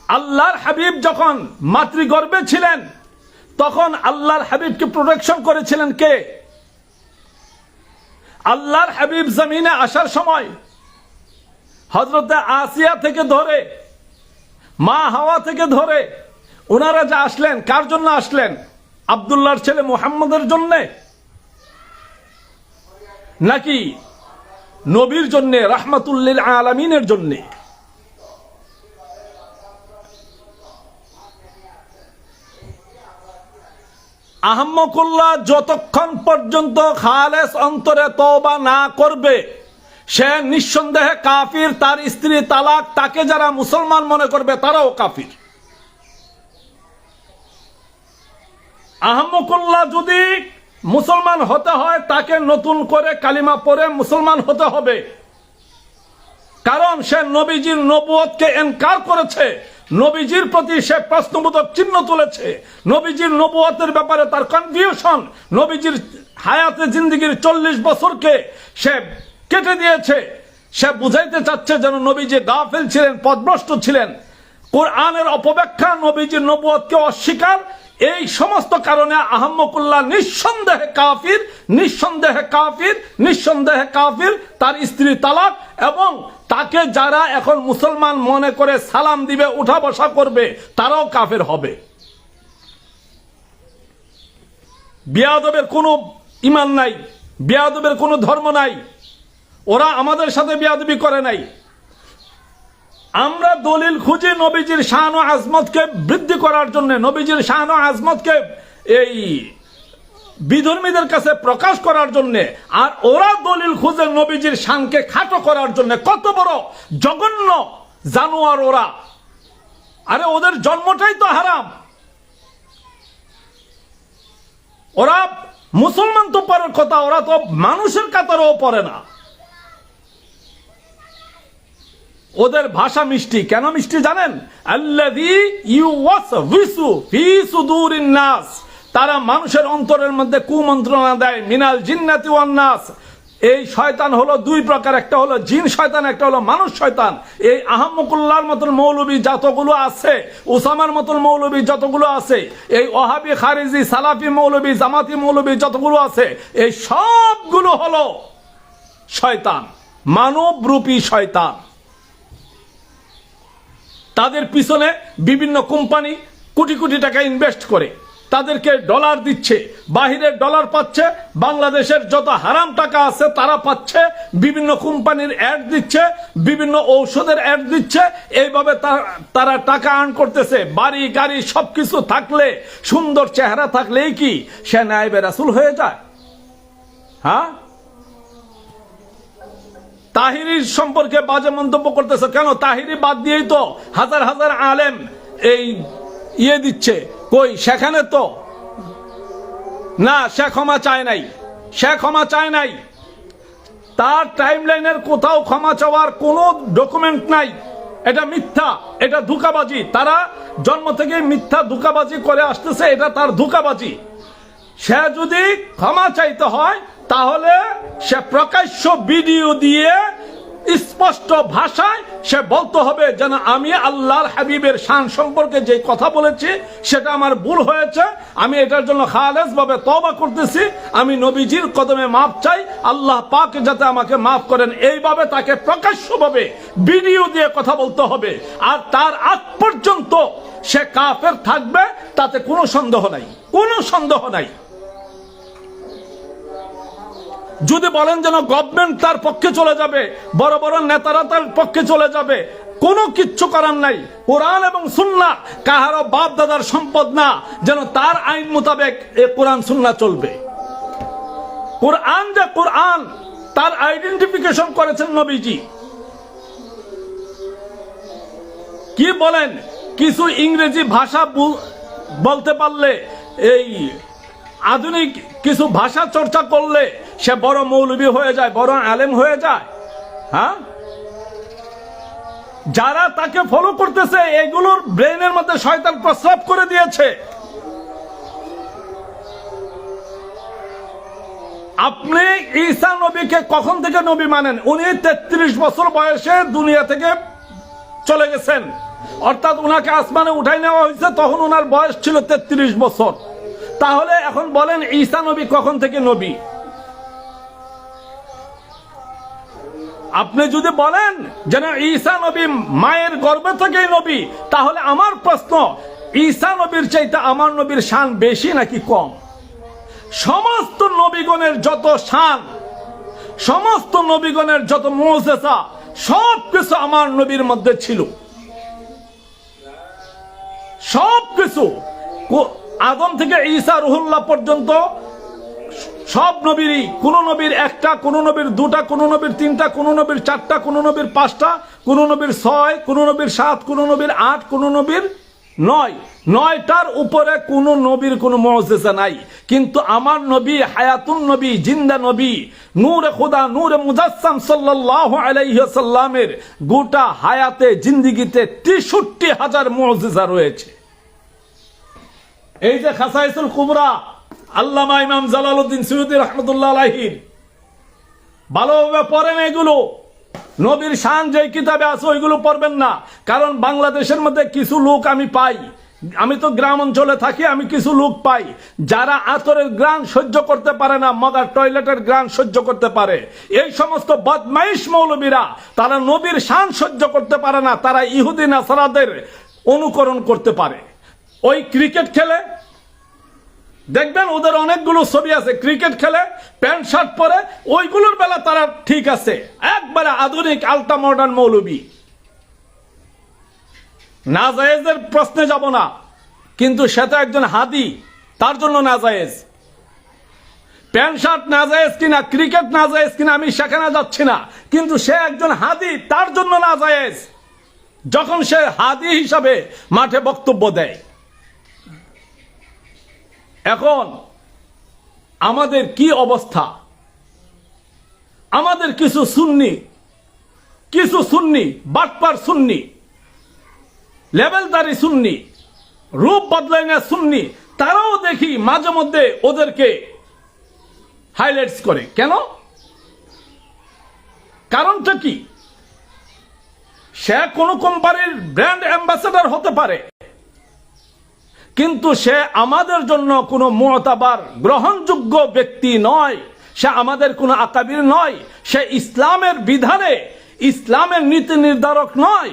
আল্লাহর হাবিব যখন মাতৃগর্ভে ছিলেন, তখন আল্লাহর হাবিবকে প্রোটেকশন করেছিলেন কে? আল্লাহর হাবিব জমিনে আসার সময় হযরতে আসিয়া থেকে ধরে, মা হাওয়া থেকে ধরে, ওনারা যা আসলেন, কার জন্য আসলেন? আব্দুল্লাহর ছেলে মুহাম্মদের জন্য, নাকি নবীর জন্য, রাহমাতুল লিল আলামিনের জন্য? আহম্মকুল্লাহ যতক্ষণ পর্যন্ত খালেস অন্তরে তওবা না করবে, সে নিঃসন্দেহে কাফির। তার স্ত্রী তালাক, তাকে যারা মুসলমান মনে করবে তারাও কাফির। আহম্মকুল্লাহ যদি মুসলমান হতে হয়, তাকে নতুন করে কালিমা পড়ে মুসলমান হতে হবে, কারণ সে নবীজির নবুয়তকে ইনকার করেছে, নবীজির প্রতি সে প্রশ্নবোধক চিহ্ন তুলেছে, নবীজির নবুয়তের ব্যাপারে তার কনফিউশন, নবীজির হায়াতে জিন্দেগির 40 বছরকে সে কেটে দিয়েছে। সে বুঝাইতে চাচ্ছে যেন নবীজি গাফিল ছিলেন, পথভ্রষ্ট ছিলেন, কোরআনের অপব্যাখ্যা, নবীজির নবুয়তকে অস্বীকার। এই সমস্ত কারণে আহম্মকুল্লাহ নিঃসন্দেহে কাফির, নিঃসন্দেহে কাফির, নিঃসন্দেহে কাফির। তার স্ত্রী তালাক, এবং তাকে যারা এখন মুসলমান মনে করে সালাম দিবে, উঠা বসা করবে, তারাও কাফির হবে। বেয়াদবের কোনো ঈমান নাই, বেয়াদবের কোনো ধর্ম নাই। ওরা আমাদের সাথে বেয়াদবি করে নাই। আমরা দলিল খুঁজি নবীজির শান ও আজমতকে বৃদ্ধি করার জন্য, নবীজির শান ও আজমতকে এই বিধর্মীদের কাছে প্রকাশ করার জন্য, আর ওরা দলিল খুঁজে নবীজির শানকে খাটো করার জন্য। কত বড় জঘন্য জানোয়ার ওরা! আরে ওদের জন্মটাই তো হারাম। ওরা মুসলমান তো পরের কথা, ওরা তো মানুষের কাতারও পড়ে না। ওদের ভাষা মিষ্টি। কেন মিষ্টি জানেন? আল্লাযী ইউওয়াসওয়িসু ফি সুদুরিন নাস, তারা মানুষের অন্তরের মধ্যে কুমন্ত্রণা দেয়। মিনাল জিন্নাতি ওয়ান নাস, এই শয়তান হলো দুই প্রকার, একটা হলো জিন শয়তান, একটা হলো মানুষ শয়তান। এই আহমকুল্লাহর মতন মৌলবী যতগুলো আছে, উসামার মতন মৌলবী যতগুলো আছে, এই ওহাবি খারিজি সালাফি মৌলবী জামাতি মৌলবী যতগুলো আছে, এই সবগুলো হলো শয়তান, মানবরূপী শয়তান। তাদের পিছনে বিভিন্ন কোম্পানি কোটি কোটি টাকা ইনভেস্ট করে, তাদেরকে ডলার দিচ্ছে, বাহিরের ডলার পাচ্ছে, বাংলাদেশের যত হারাম টাকা আছে তারা পাচ্ছে, বিভিন্ন কোম্পানির অ্যাড দিচ্ছে, বিভিন্ন ঔষধের অ্যাড দিচ্ছে। এইভাবে তারা টাকা আর্ন করতেছে। বাড়ি গাড়ি সবকিছু থাকলে, সুন্দর চেহারা থাকলেই কি সে নায়েবে রাসূল হয়ে যায়? হ্যাঁ, তাহিরির সম্পর্কে বাজে মন্তব্য করতেছে কেন? তাহিরি বাদ দিয়েই তো হাজার হাজার আলেম এই দিচ্ছে। কই সেখানে তো না, সে ক্ষমা চায় নাই, সে ক্ষমা চায় নাই। তার টাইমলাইনের কোথাও ক্ষমা চাওয়ার কোনো ডকুমেন্ট নাই। এটা মিথ্যা, এটা ধোঁকাবাজি। তারা জন্ম থেকে মিথ্যা ধোঁকাবাজি করে আসতেছে, এটা তার ধোঁকাবাজি। সে যদি ক্ষমা চাইতে হয় তাহলে সে প্রকাশ্য ভিডিও দিয়ে স্পষ্ট ভাষায় সে বলতে হবে যেন আমি আল্লাহর হাবিবের শান সম্পর্কে যে কথা বলেছি সেটা আমার ভুল হয়েছে, আমি এটার জন্য খালেস ভাবে তওবা করতেছি, আমি নবীজির কদমে মাফ চাই, আল্লাহ পাক যাতে আমাকে মাফ করেন। এইভাবে তাকে প্রকাশ্যভাবে ভিডিও দিয়ে কথা বলতে হবে। আর তার আগ পর্যন্ত সে কাফের থাকবে, তাতে কোনো সন্দেহ নাই, কোনো সন্দেহ নাই। যদি বলেন যেন গভর্নমেন্ট তার পক্ষে চলে যাবে, বড় বড় নেতারা তার পক্ষে চলে যাবে, কোনো কিচ্ছু করার নাই। কোরআন এবং সুন্নাহ কাহারো বাপ দাদার সম্পদ না, যেন তার আইন মোতাবেক এ কোরআন সুন্নাহ চলবে। কোরআন যে কোরআন, তার আইডেন্টিফিকেশন করেছেন নবীজি। কি বলেন? কিছু ইংরেজি ভাষা বলতে পারলে, এই আধুনিক কিছু ভাষা চর্চা করলে সে বড় মৌলবী হয়ে যায়, বড় আলেম হয়ে যায়। হ্যাঁ, যারা তাকে ফলো করতেছে এগুলোর ব্রেনের মধ্যে শয়তান প্রস্রাব করে দিয়েছে। আপনি ঈসা নবীকে কখন থেকে নবী মানেন? উনি 33 বছর বয়সে দুনিয়া থেকে চলে গেছেন, অর্থাৎ উনাকে আসমানে উঠাই নেওয়া হয়েছে, তখন ওনার বয়স ছিল 33 বছর। তাহলে এখন বলেন ঈসা নবী কখন থেকে নবী? আপনি যদি বলেন যেন ঈসা নবী মায়ের গর্ভে থেকেই নবী, তাহলে আমার প্রশ্ন, ঈসা নবীর চাইতে আমার নবীর শান বেশি নাকি কম? সমস্ত নবীগণের যত শান, সমস্ত নবীগণের যত মুজিজা, সবকিছু আমার নবীর মধ্যে ছিল। সবকিছু, আদম থেকে ঈসা রুহুল্লাহ পর্যন্ত সব নবীরই, কোন নবীর একটা, কোন নবীর দুটা, কোন নবীর তিনটা, কোন নবীর চারটা, কোন নবীর পাঁচটা, কোন নবীর 6, কোন নবীর 7, কোন নবীর 8, কোন নবীর 9। 9টার উপরে কোন নবীর কোন মুজিজা নাই। কিন্তু আমার নবী হায়াতুন নবী, জিন্দা নবী, নূরে খুদা, নূরে মুজাসসাম সাল্লাল্লাহু আলাইহি ওয়াসাল্লামের গোটা হায়াতে জিন্দেগিতে 63,000 মুজিজা রয়েছে। এই যে খাসাইসুল কুবরা, আল্লামা ইমাম জালালউদ্দিন সুয়ুতী রাহমাতুল্লাহ আলাইহি ভালোভাবে পড়েন এগুলো। নবীর শান যে কিতাবে আছে ওইগুলো পড়বেন না। কারণ বাংলাদেশের মধ্যে কিছু লোক আমি পাই, আমি তো গ্রাম অঞ্চলে থাকি, আমি কিছু লোক পাই যারা আতরের গ্রান সহ্য করতে পারে না, মগার টয়লেটের গ্রান সহ্য করতে পারে। এই সমস্ত বদমাইশ মৌলবীরা, তারা নবীর শান সহ্য করতে পারে না, তারা ইহুদি নাসারাদের অনুকরণ করতে পারে। ওই ক্রিকেট খেলে দেখবেন ওদের অনেকগুলো ছবি আছে, ক্রিকেট খেলে প্যান্ট শার্ট পরে, ওইগুলোর বেলা তারা ঠিক আছে, একবারে আধুনিক আলট্রা মডার্ন মৌলবী। নাজায়েজের প্রশ্নে যাব না, কিন্তু সে তো একজন হাদি, তার জন্য নাজায়েজ। প্যান্ট শার্ট নাজায়েজ কিনা, ক্রিকেট নাজায়েজ কিনা আমি সেখানে যাচ্ছি না, কিন্তু সে একজন হাদি, তার জন্য নাজায়েজ যখন সে হাদি হিসাবে মাঠে বক্তব্য দেয়। এখন আমাদের কি অবস্থা? আমাদের কিছু সুন্নি বাটপার সুন্নি, লেবেলদারি সুন্নি, রূপ বদলাই না সুন্নি, তারাও দেখি মাঝে মধ্যে ওদেরকে হাইলাইটস করে। কেন? কারণটা কি? সে কোন কোম্পানির ব্র্যান্ড অ্যাম্বাসেডর হতে পারে, কিন্তু সে আমাদের জন্য কোনো মুতাবার গ্রহণযোগ্য ব্যক্তি নয়, সে আমাদের কোনো আকাবির নয়, সে ইসলামের বিধানে ইসলামের নীতি নির্ধারক নয়।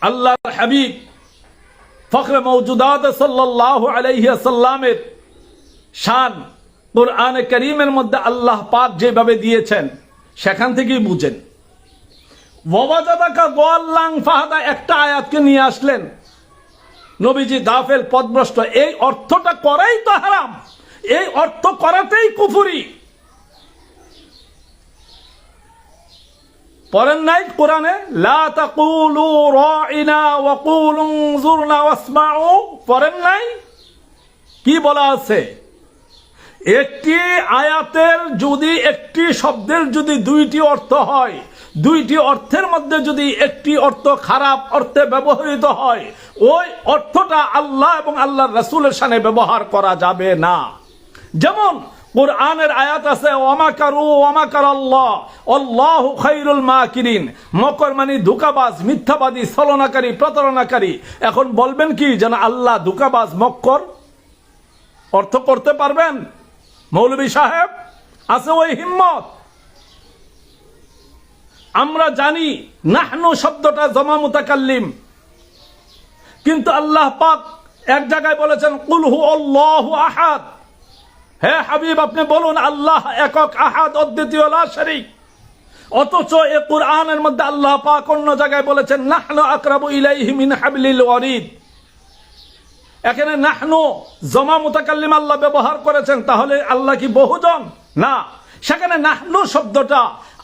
আল্লাহর হাবিব ফখরে মওজুদাত সাল্লাল্লাহু আলাইহি ওয়াসাল্লামের শান কুরআনে কারীমের মধ্যে আল্লাহ পাক যেভাবে দিয়েছেন সেখান থেকেই বুঝেন। ওয়াজাদাকা দাল্লান ফাহাদা, একটা আয়াতকে নিয়ে আসলেন, নবীজি গাফেল পথভ্রষ্ট, এই অর্থটা করাই তো হারাম, এই অর্থ করাটাই কুফরি। পড়েন নাই কোরআনে লা তাকুলু রাইনা ওয়া কুলু উনজুরনা ওয়াসমাউ? পড়েন নাই? কি বলা আছে? একটি আয়াতের যদি একটি শব্দের যদি দুইটি অর্থ হয়, দুইটি অর্থের মধ্যে যদি একটি অর্থ খারাপ অর্থে ব্যবহৃত হয়, ওই অর্থটা আল্লাহ এবং আল্লাহর রাসূলের শানে ব্যবহার করা যাবে না। যেমন কুরআনের আয়াত আছে ওয়ামাকারু ওয়ামাকারাল্লাহ আল্লাহু খায়রুল মাকিরিন, মকর মানে ধোঁকাবাজ, মিথ্যাবাদী, ছলনাকারী, প্রতারণাকারী। এখন বলবেন কি যেন আল্লাহ ধোঁকাবাজ, মক্কর? অর্থ করতে পারবেন মৌলভী সাহেব? আছে ওই হিম্মত? আমরা জানি নাহনু শব্দটা জমা মুতাকাল্লিম, কিন্তু আল্লাহ পাক এক জায়গায় বলেছেন কুল হু আল্লাহু আহাদ। হে হাবিব, আপনি বলুন আল্লাহ একক, আহাদ, অদ্বিতীয়, লা শারীক। অথচ এই কুরআনের মধ্যে আল্লাহ পাক অন্য জায়গায় বলেছেন নাহনু আকরাবু ইলাইহি মিন হাবলিল ওয়ারিদ। এখানে নাহনু জমা মুতাকাল্লিম আল্লাহ ব্যবহার করেছেন, তাহলে আল্লাহ কি বহুজন? না, সেখানে নাহনু শব্দটা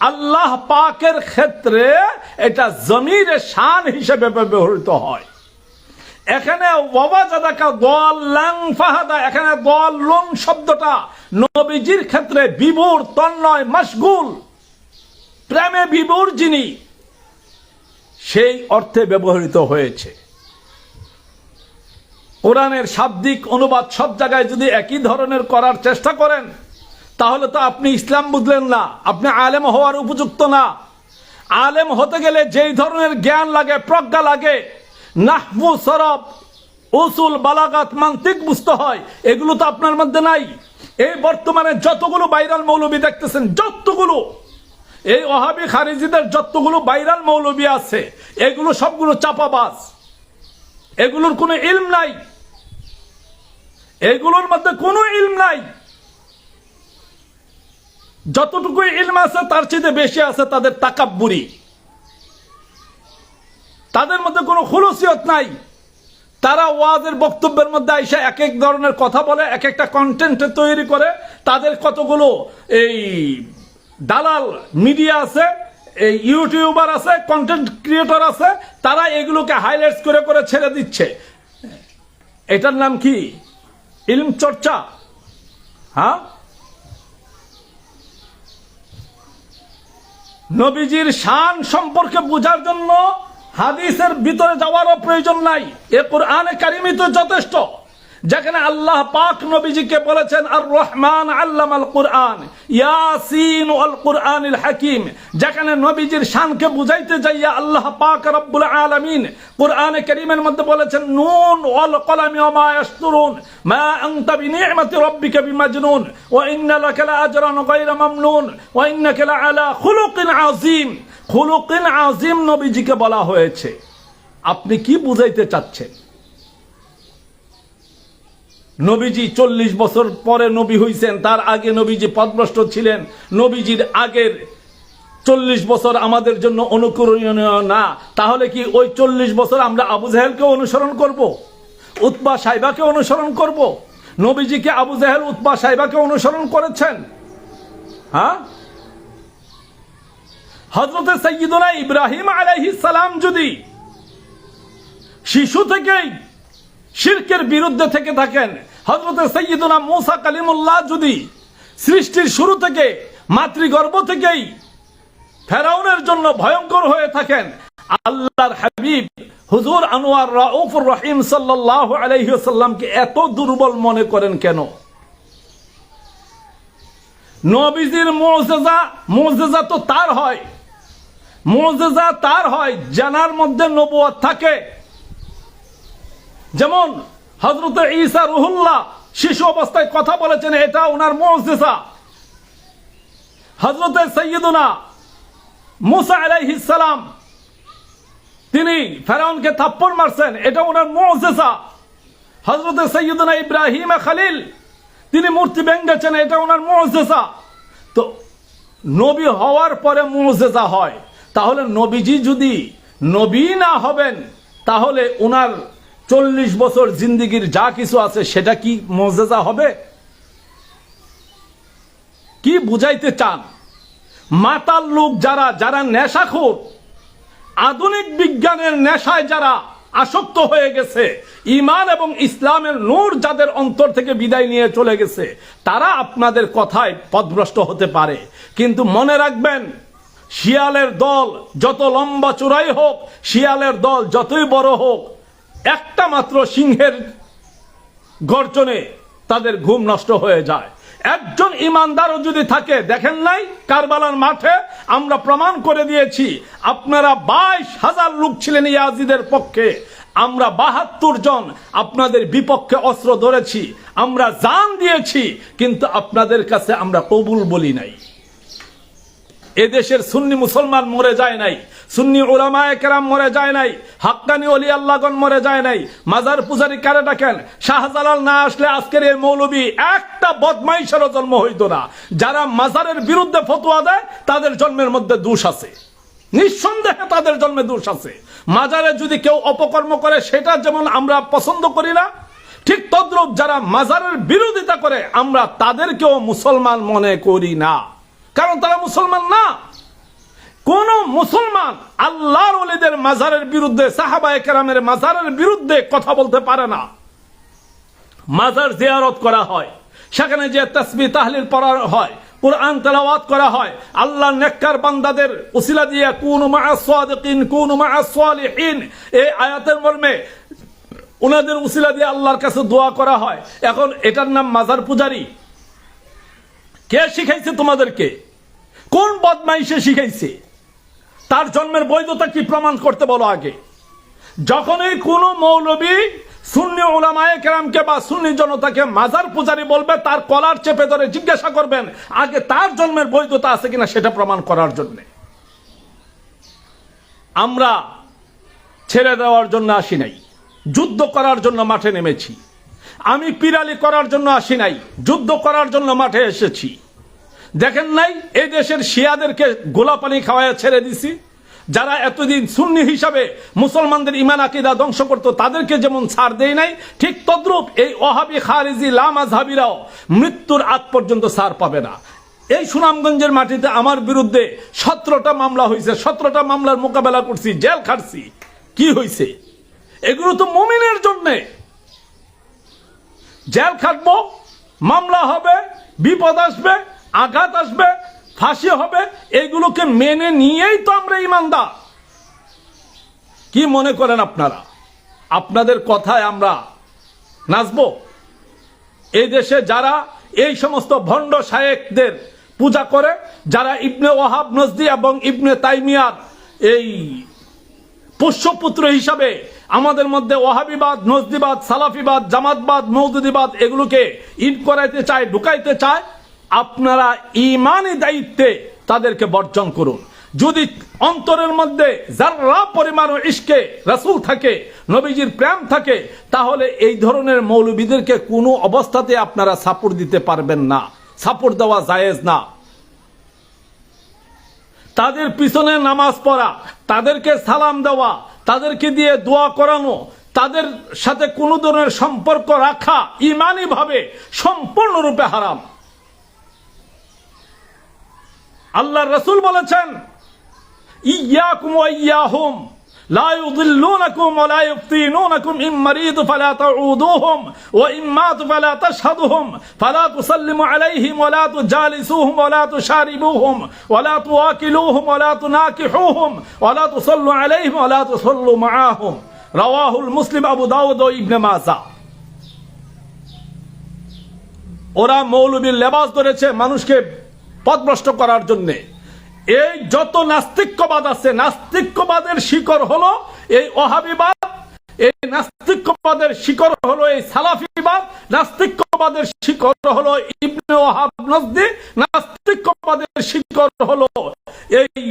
আল্লাহ পাকের ক্ষেত্রে এটা জমিরে শান হিসেবে ব্যবহৃত হয়। এখানে ওয়াজাদাকা দাল্লান ফাহাদা, এখানে দাল্লুন শব্দটা নবীজির ক্ষেত্রে বিভোর, তন্ময়, মশগুল, প্রেমে বিভোর যিনি, সেই অর্থে ব্যবহৃত হয়েছে। কোরআনের শাব্দিক অনুবাদ সব জায়গায় যদি একই ধরনের করার চেষ্টা করেন, তাহলে তো আপনি ইসলাম বুঝলেন না, আপনি আলেম হওয়ার উপযুক্ত না। আলেম হতে গেলে যেই ধরনের জ্ঞান লাগে, প্রজ্ঞা লাগে, নাহবু, সরব, উসুল, বালাগাত, মান্তিক বুঝতে হয়, এগুলো তো আপনার মধ্যে নাই। এই বর্তমানে যতগুলো ভাইরাল মৌলবী দেখতেছেন, যতগুলো এই ওয়াহাবি খারিজিদের যতগুলো ভাইরাল মৌলবী আছে, এগুলো সবগুলো চাপাবাজ, এগুলোর কোনো ইলম নাই, এগুলোর মধ্যে কোনো ইলম নাই। যতটুকু ইলম আছে তার চেয়ে বেশি আছে তাদের তাকাব্বুরি, তাদের মধ্যে কোনো খুলুসিয়ত নাই। তারা ওয়াজের বক্তব্যের মধ্যে আইসা এক এক ধরনের কথা বলে, এক একটা কন্টেন্ট তৈরি করে। তাদের কতগুলো এই দালাল মিডিয়া আছে, এই ইউটিউবার আছে, কন্টেন্ট ক্রিয়েটর আছে, তারা এগুলোকে হাইলাইটস করে করে ছেড়ে দিচ্ছে। এটার নাম কি? ইলম চর্চা? হ্যাঁ, নবীজির শান সম্পর্কে বোঝার জন্য হাদিসের ভিতরে যাওয়ারও প্রয়োজন নাই, এ কুরআনে কারিমই তো যথেষ্ট। যেখানে আল্লাহ পাক নবীজিকে বলেছেন আর রহমান আল্লামাল কুরআন, ইয়াসিন ওয়াল কুরআনিল হাকিম, যেখানে নবীজির শানকে বুঝাইতে যাইয়া আল্লাহ পাক রব্বুল আলামিন কুরআনে কারীমের মধ্যে বলেছেন নুন ওয়াল কলামি ওয়া মা ইয়াসতুরুন মা আনতা বিনি'মাতি রাব্বিকা বিমাজনুন ওয়া ইন্না লাকা লাআজরান গায়রা মামনুন ওয়া ইন্নাকা লাআলা খুলুকিন আযীম। খুলুকিন আযীম নবীজিকে বলা হয়েছে। আপনি কি বুঝাইতে চাচ্ছেন? নবীজি 40 বছর পরে নবী হইছেন, তার আগে নবীজি পথভ্রষ্ট ছিলেন। নবীজির আগের 40 বছর আমাদের জন্য অনুকরণীয় না, তাহলে কি ওই 40 বছর আমরা আবু জাহেলকে অনুসরণ করব? উতবা সাইবাকে অনুসরণ করব? নবীজিকে আবু জাহেল উতবা সাইবাকে অনুসরণ করেছেন? হ্যাঁ, হযরতে সাইয়্যিদুনা ইব্রাহিম আলাইহিস সালাম যদি শিশু থেকেই শিরকের বিরুদ্ধে থেকে থাকেন, হযরতে সাইয়্যিদুনা মুসা কালিমুল্লাহ যদি সৃষ্টির শুরু থেকে মাতৃগর্ভ থেকেই ফেরাউনের জন্য ভয়ঙ্কর হয়ে থাকেন, আল্লাহর হাবিব হুজুর আনোয়ার রাউফুর রহিম সাল্লাল্লাহু আলাইহি ওয়াসাল্লামকে এত দুর্বল মনে করেন কেন? নবীজির মুজিজা তো তার হয়, মুজিজা তার হয় জানার মধ্যে নবুয়ত থাকে। যেমন হযরতে ঈসা রুহুল্লাহ শিশু অবস্থায় কথা বলেছেন, এটা ওনার মুজিজা। হযরতে সাইয়্যিদুনা মুসা আলাইহিস সালাম তিনি ফেরাউনকে থাপ্পড় মারছেন, এটা ওনার মুজিজা। হযরতে সাইয়্যিদুনা ইব্রাহিম খলিল তিনি মূর্তি ভেঙেছেন, এটা ওনার মুজিজা। তো নবী হওয়ার পরে মুজিজা হয়, তাহলে নবীজি যদি নবী না হবেন তাহলে ওনার 40 বছর জিন্দেগির যা কিছু আছে সেটা কি মুজিজা হবে? কি বুঝাইতে চান? মাতাল লোক যারা যারা নেশাখোর, আধুনিক বিজ্ঞানের নেশায় যারা আসক্ত হয়ে গেছে, ঈমান এবং ইসলামের নূর যাদের অন্তর থেকে বিদায় নিয়ে চলে গেছে, তারা আপনাদের কথায় পথভ্রষ্ট হতে পারে। কিন্তু মনে রাখবেন, শিয়ালের দল যত লম্বা চূড়াই হোক, শিয়ালের দল যতই বড় হোক, একটা মাত্র সিংহের গর্জনে তাদের ঘুম নষ্ট হয়ে যায়। একজন ইমানদারও যদি থাকে, দেখেন নাই কারবালার মাঠে আমরা প্রমাণ করে দিয়েছি, আপনারা 22,000 লোক ছিলেন ইয়াজিদের পক্ষে, আমরা 72 জন আপনাদের বিপক্ষে অস্ত্র ধরেছি, আমরা জান দিয়েছি, কিন্তু আপনাদের কাছে আমরা কবুল বলি নাই। এদেশের সুন্নি মুসলমান মরে যায় নাই, সুন্নি উলামায়ে কেরাম মরে যায় নাই, হাক্কানি ওলি আল্লাহগণ মরে যায় নাই। মাজার পূজারি কারে ডাকেন? শাহজালাল না আসলে আজকের এই মৌলবী একটা বদমাইশেরও জন্ম হইতো না। যারা মাজারের বিরুদ্ধে ফতোয়া দেয় তাদের জন্মের মধ্যে দোষ আছে, নিঃসন্দেহে তাদের জন্মে দোষ আছে। মাজারে যদি কেউ অপকর্ম করে সেটা যেমন আমরা পছন্দ করি না, ঠিক তদ্রূপ যারা মাজারের বিরোধিতা করে আমরা তাদেরকেও মুসলমান মনে করি না, কারণ তারা মুসলমান না। কোন মুসলমান আল্লাহর ওলিদের মাজারের বিরুদ্ধে, সাহাবায়ে কেরামের মাজারের বিরুদ্ধে কথা বলতে পারে না। মাজার জিয়ারত করা হয়, সেখানে যে তাসবিহ তাহলিল পড়া হয়, কুরআন তেলাওয়াত করা হয়, আল্লাহর নেককার বান্দাদের উসিলা দিয়ে কুনু মাআস সাদিকিন কুনু মাআস সালিহিন, এই আয়াতের মর্মে ওনাদের উসিলা দিয়ে আল্লাহর কাছে দোয়া করা হয়। এখন এটার নাম মাজার পূজারি? কে শিখাইছে তোমাদেরকে? কোন বদমাইশে শিখাইছে? তার জন্মের বৈধতা কি প্রমাণ করতে বলো আগে। যখনই কোন মৌলবী সুন্নি উলামায়ে কেরামকে বা সুন্নি জনতাকে মাজার পূজারি বলবে, তার কলার চেপে ধরে জিজ্ঞাসা করবেন আগে তার জন্মের বৈধতা আছে কিনা সেটা প্রমাণ করার জন্য। আমরা ছেড়ে দেওয়ার জন্য আসি নাই, যুদ্ধ করার জন্য মাঠে নেমেছি। আমি পিরালি করার জন্য আসি নাই, যুদ্ধ করার জন্য মাঠে এসেছি। দেখেন নাই এই দেশের শিয়াদেরকে গোলাপানি খাওয়ায় ছেড়ে দিছি? যারা এতদিন সুন্নি হিসাবে মুসলমানদের ঈমান আকীদা ধ্বংস করত তাদেরকে যেমন ছাড় দেই নাই, ঠিক তদ্রূপ এই ওয়াহাবি খারিজি লামাযহাবিরাও মৃত্যুর আগ পর্যন্ত ছাড় পাবে না। এই সুনামগঞ্জের মাটিতে আমার বিরুদ্ধে 17টা মামলা হয়েছে, 17টা মামলার মোকাবেলা করছি, জেল খাটছি। কি হয়েছে? এগুলো তো মুমিনের জন্য। জেল খাটবো, মামলা হবে, বিপদ আসবে, আঘাত আসবে, ফাঁসি হবে, এইগুলোকে মেনে নিয়েই তো আমরা ঈমানদার। কি মনে করেন আপনারা আপনাদের কথায় আমরা নাচবো? এই দেশে যারা এই সমস্ত ভণ্ড শায়েখদের পূজা করে, যারা ইবনে ওয়াহাব নজদি এবং ইবনে তাইমিয়ার এই পোষ্যপুত্র হিসাবে আমাদের মধ্যে ওয়াহাবিবাদ, নজদিবাদ, সালাফিবাদ, জামাতবাদ, মওদুদিবাদ এগুলোকে ইট করাইতে চায়, ঢুকাইতে চায়, আপনারা ঈমানি দায়িত্বে তাদেরকে বর্জন করুন। যদি অন্তরের মধ্যে যারা পরিমাণ ইশকে রাসূল থাকে, নবীজির প্রেম থাকে, তাহলে এই ধরনের মৌলবীদেরকে কোনো অবস্থাতে আপনারা সাপোর্ট দিতে পারবেন না, সাপোর্ট দেওয়া জায়েজ না। তাদের পিছনে নামাজ পড়া, তাদেরকে সালাম দেওয়া, তাদেরকে দিয়ে দোয়া করানো, তাদের সাথে কোনো ধরনের সম্পর্ক রাখা ঈমানী ভাবে সম্পূর্ণরূপে হারাম। আল্লাহর রাসূল বলেছেন, ইয়াকুম ওয়া ইয়াহুম লা ইউযিল্লুনাকুম ওয়া লা ইফতিনুনাকুম ইম মারিদু ফালা তাউদুহুম ওয়া ইম মাতু ফালা তাশহাদুহুম ফালা তুসাল্লিমু আলাইহিম ওয়া লা তুজালিসুহুম ওয়া লা তুশারিবুহুম ওয়া লা তুওয়াকিলুহুম ওয়া লা তুনাকিহুহুম ওয়া লা তুসাল্লু আলাইহিম ওয়া লা তুসাল্লু মাআহুম। রাওয়াহুল মুসলিম, আবু দাউদ ও ইবনে মাজাহ। ওরা মৌলবীর লেবাস ধরেছে মানুষকে পথভ্রষ্ট করার জন্য। এই যত নাস্তিক্যবাদ আছে, নাস্তিক্যবাদের শিকড় হলো এই ওহাবিবাদ, এই নাস্তিক্যবাদের শিকড় হলো এই সালাফিবাদ, নাস্তিক্যবাদের শিকড় হলো ইবনে ওয়াহাব নজদি, নাস্তিক্যবাদের শিকড় হলো এই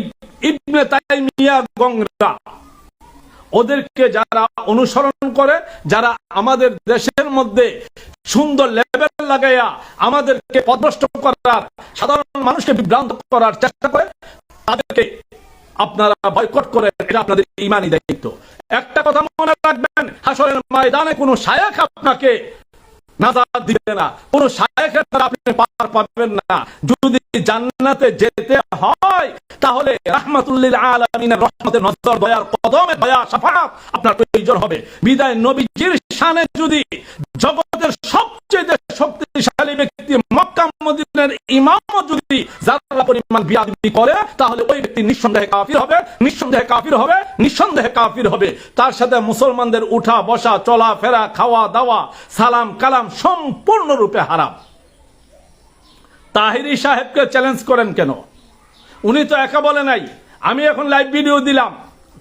ইবনে তাইমিয়া গংরা। ওদেরকে যারা অনুসরণ করে, যারা আমাদের দেশের মধ্যে সুন্দর লেভেল লাগাইয়া আমাদেরকে পথভ্রষ্ট করার, সাধারণ মানুষকে বিভ্রান্ত করার চেষ্টা করে, তাদেরকে আপনারা বয়কট করেন। এটা আপনাদের ঈমানী দায়িত্ব। একটা কথা মনে রাখবেন, হাসরের ময়দানে কোনো শায়েখ আপনাকে নাজাত দিবে না, কোন শায়েখের দ্বারা আপনি পার পাবেন না। যদি জান্নাতে যেতে হয় তাহলে রাহমাতুল লিল আলামিনের রহমতের নজর, দয়ার কদমে দয়া শাফাআত আপনার প্রয়োজন হবে। বিদায় নবীজির শানে যদি জগতের সবচেয়ে শক্তিশালী ব্যক্তি মক্কা মদিনার ইমামও যদি যারা পরিমাণ বিয়াদবি করে, তাহলে ওই ব্যক্তি নিঃসন্দেহে কাফির হবে, নিঃসন্দেহে কাফির হবে, নিঃসন্দেহে কাফির হবে। তার সাথে মুসলমানদের উঠা বসা, চলা ফেরা, খাওয়া দাওয়া, সালাম কালাম সম্পূর্ণরূপে হারাম। তাহিরি সাহেবকে চ্যালেঞ্জ করেন কেন? উনি তো একা বলে নাই। আমি এখন লাইভ ভিডিও দিলাম,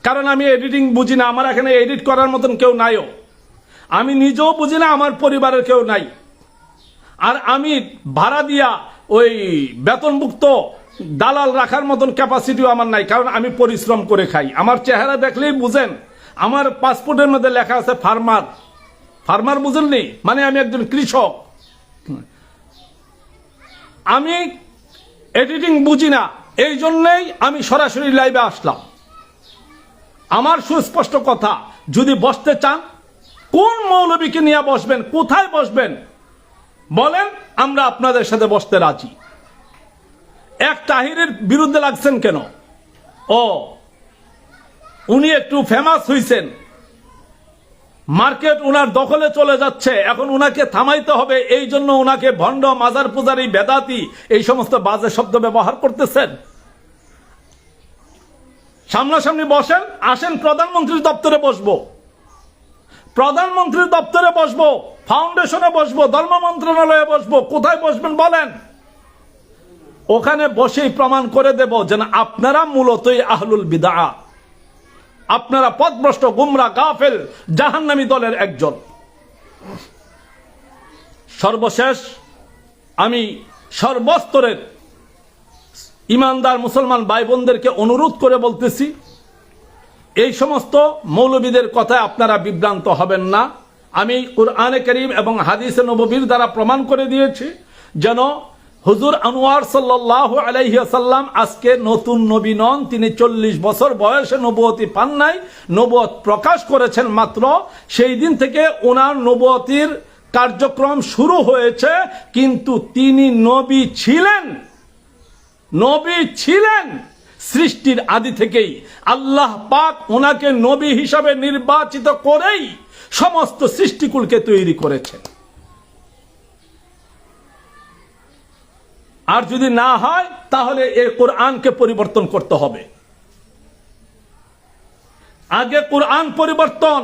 কারণ আমি এডিটিং বুঝি না, আমার এখানে এডিট করার মতন কেউ নাইও, আমি নিজেও বুঝি না, আমার পরিবারের কেউ নাই। আর আমি ভাড়া দিয়া ওই বেতনভুক্ত দালাল রাখার মতন ক্যাপাসিটিও আমার নাই, কারণ আমি পরিশ্রম করে খাই। আমার চেহারা দেখলেই বুঝেন, আমার পাসপোর্টের মধ্যে লেখা আছে ফার্মার। ফার্মার বুঝেননি? মানে আমি একজন কৃষক। আমি এডিটিং বুঝি না, এই জন্যই আমি সরাসরি লাইভে আসলাম। আমার সুস্পষ্ট কথা, যদি বসতে চান, কোন মৌলবীকে নিয়ে বসবেন, কোথায় বসবেন বলেন, আমরা আপনাদের সাথে বসতে রাজি। এক তাহিরের বিরুদ্ধে লাগছেন কেন? ও উনি একটু ফেমাস হইছেন, মার্কেট উনার দখলে চলে যাচ্ছে, এখন উনাকে থামাইতে হবে, এই জন্য উনাকে ভণ্ড, মাজার পূজারী, বেদাতি এই সমস্ত বাজে শব্দ ব্যবহার করতেছেন। সামনাসামনি বসেন, আসেন প্রধানমন্ত্রীর দপ্তরে বসবো, প্রধানমন্ত্রীর দপ্তরে বসবো, ফাউন্ডেশনে বসবো, ধর্ম মন্ত্রণালয়ে বসবো। কোথায় বসবেন বলেন? ওখানে বসেই প্রমাণ করে দেব যে না, আপনারা মূলতই আহলুল বিদআহ, আপনারা পথভ্রষ্ট, গুমরা, গাফেল, জাহান্নামী দলের একজন। সর্বশেষ আমি সর্বস্তরের ইমানদার মুসলমান ভাই বোনদেরকে অনুরোধ করে বলতেছি, এই সমস্ত মৌলবীদের কথায় আপনারা বিভ্রান্ত হবেন না। আমি কুরআনে কারীম এবং হাদিসে নববীর দ্বারা প্রমাণ করে দিয়েছি যেন হুজুর আনোয়ার সাল্লাল্লাহু আলাইহি ওয়াসাল্লাম আজকে নতুন নবী নন। তিনি 40 বছর বয়সে নবুয়তি পান নাই, নবুয়ত প্রকাশ করেছেন মাত্র। সেই দিন থেকে ওনার নবুয়তির কার্যক্রম শুরু হয়েছে, কিন্তু তিনি নবী ছিলেন, নবী ছিলেন সৃষ্টির আদি থেকেই। আল্লাহ পাক ওনাকে নবী হিসাবে নির্বাচিত করেই সমস্ত সৃষ্টিকুলকে তৈরি করেছেন। আর যদি না হয় তাহলে এই কোরআনকে পরিবর্তন করতে হবে। আগে কোরআন পরিবর্তন,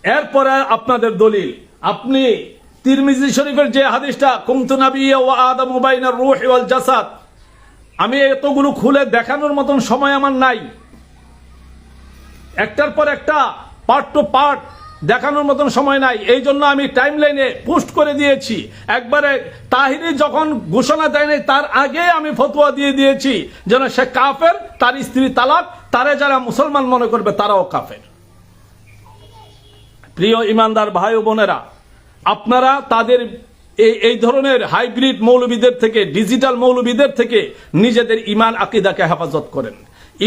এরপরে আপনাদের দলিল। আপনি তিরমিজি শরীফের যে হাদিসটা কুনতু নাবিয়্যা ওয়া আদামু বাইনার রূহি ওয়াল জাসাদ, আমি এতগুলো খুলে দেখানোর মতন সময় আমার নাই, একটার পর একটা পার্ট টু পার্ট দেখানোর মতন সময় নাই। এই জন্য আমি টাইমলাইনে পোস্ট করে দিয়েছি। একবারে তাহিরি যখন ঘোষণা দেয়নি তার আগে আমি ফতোয়া দিয়ে দিয়েছি যেন সে কাফের, তার স্ত্রী তালাক, তারে যারা মুসলমান মনে করবে তারাও কাফের। প্রিয় ইমানদার ভাই ও বোনেরা, আপনারা তাদের এই ধরনের হাইব্রিড মৌলবীদের থেকে, ডিজিটাল মৌলবীদের থেকে নিজেদের ইমান আকীদাকে হেফাজত করেন,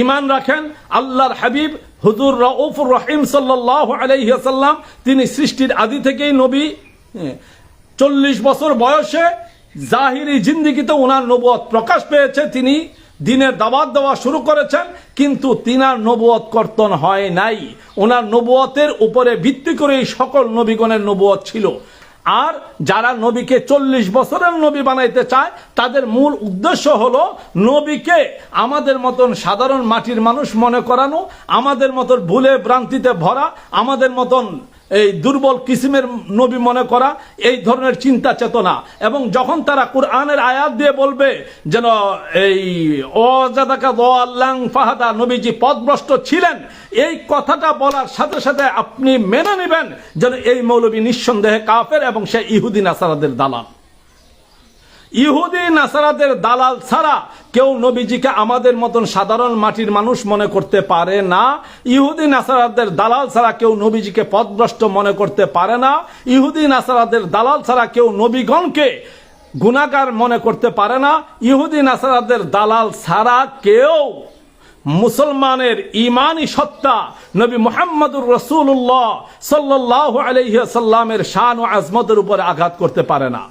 ইমান রাখেন। আল্লাহর হাবিব হুজুর রাউফুর রহিম সাল্লাল্লাহু আলাইহি ওয়াসাল্লাম, তিনি সৃষ্টির আদি থেকেই নবী। 40 বছর বয়সে জাহিরি জিন্দেগিতে ওনার নবুয়ত প্রকাশ পেয়েছে, তিনি দিনের দাওয়াত দেওয়া শুরু করেছেন, কিন্তু তিনার নবুয়ত কর্তন হয় নাই। ওনার নবুয়তের উপরে ভিত্তি করেই সকল নবীগণের নবুয়ত ছিল। আর যারা নবীকে 40 বছরের নবী বানাইতে চায়, তাদের মূল উদ্দেশ্য হলো নবীকে আমাদের মতন সাধারণ মাটির মানুষ মনে করানো, আমাদের মতন ভুলে ভ্রান্তিতে ভরা, আমাদের মতন এই দুর্বল কিসিমের নবী মনে করা, এই ধরনের চিন্তা চেতনা। এবং যখন তারা কুরআনের আয়াত দিয়ে বলবে যেন এই ওয়াজাদাকা দাল্লান ফাহাদা, নবীজি পথভ্রষ্ট ছিলেন, এই কথাটা বলার সাথে সাথে আপনি মেনে নেবেন যেন এই মৌলবী নিঃসন্দেহে কাফের এবং সে ইহুদি নাসারাদের দালাল। ইহুদি নাসারাদের দালাল ছাড়া কেউ নবীজিকে আমাদের মতন সাধারণ মাটির মানুষ মনে করতে পারে না। ইহুদি নাসারাদের দালাল ছাড়া কেউ নবীজিকে পথভ্রষ্ট মনে করতে পারে না। ইহুদি নাসারাদের দালাল ছাড়া কেউ নবীগণকে গুনাহগার মনে করতে পারে না। ইহুদি নাসারাদের দালাল ছাড়া কেউ মুসলমানের ইমানি সত্তা নবী মুহাম্মদুর রাসূলুল্লাহ সাল্লাল্লাহু আলাইহি ওয়াসাল্লামের শান ও আজমতের উপরে আঘাত করতে পারে না।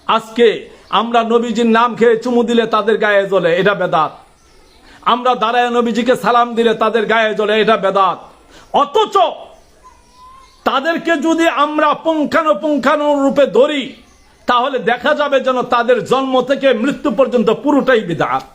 আজকে আমরা নবীজির নাম খেয়ে চুমু দিলে তাদের গায়ে জ্বলে, এটা বেদাত। আমরা দাঁড়ায় নবীজিকে সালাম দিলে তাদের গায়ে জ্বলে, এটা বেদাত। অথচ তাদেরকে যদি আমরা পুঙ্খানু রূপে ধরি, তাহলে দেখা যাবে যেন তাদের জন্ম থেকে মৃত্যু পর্যন্ত পুরোটাই বিদআত।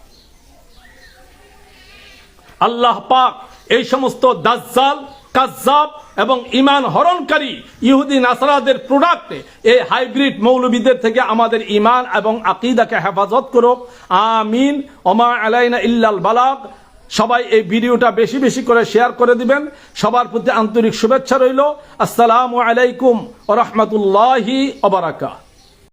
আল্লাহ পাক এই সমস্ত দাজ্জাল, কাজ্জাব এবং ইমান হরণকারী ইহুদি নাসারাদের প্রোডাক্ট, এই হাইব্রিড মৌলবীদের থেকে আমাদের ইমান এবং আকীদাকে হেফাজত করুক। আমিন। ওমা আলাইনা ইল্লাল বালাগ। সবাই এই ভিডিওটা বেশি বেশি করে শেয়ার করে দিবেন। সবার প্রতি আন্তরিক শুভেচ্ছা রইল। আসসালামু আলাইকুম ওয়া রাহমাতুল্লাহি ওয়া বারাকাতুহু।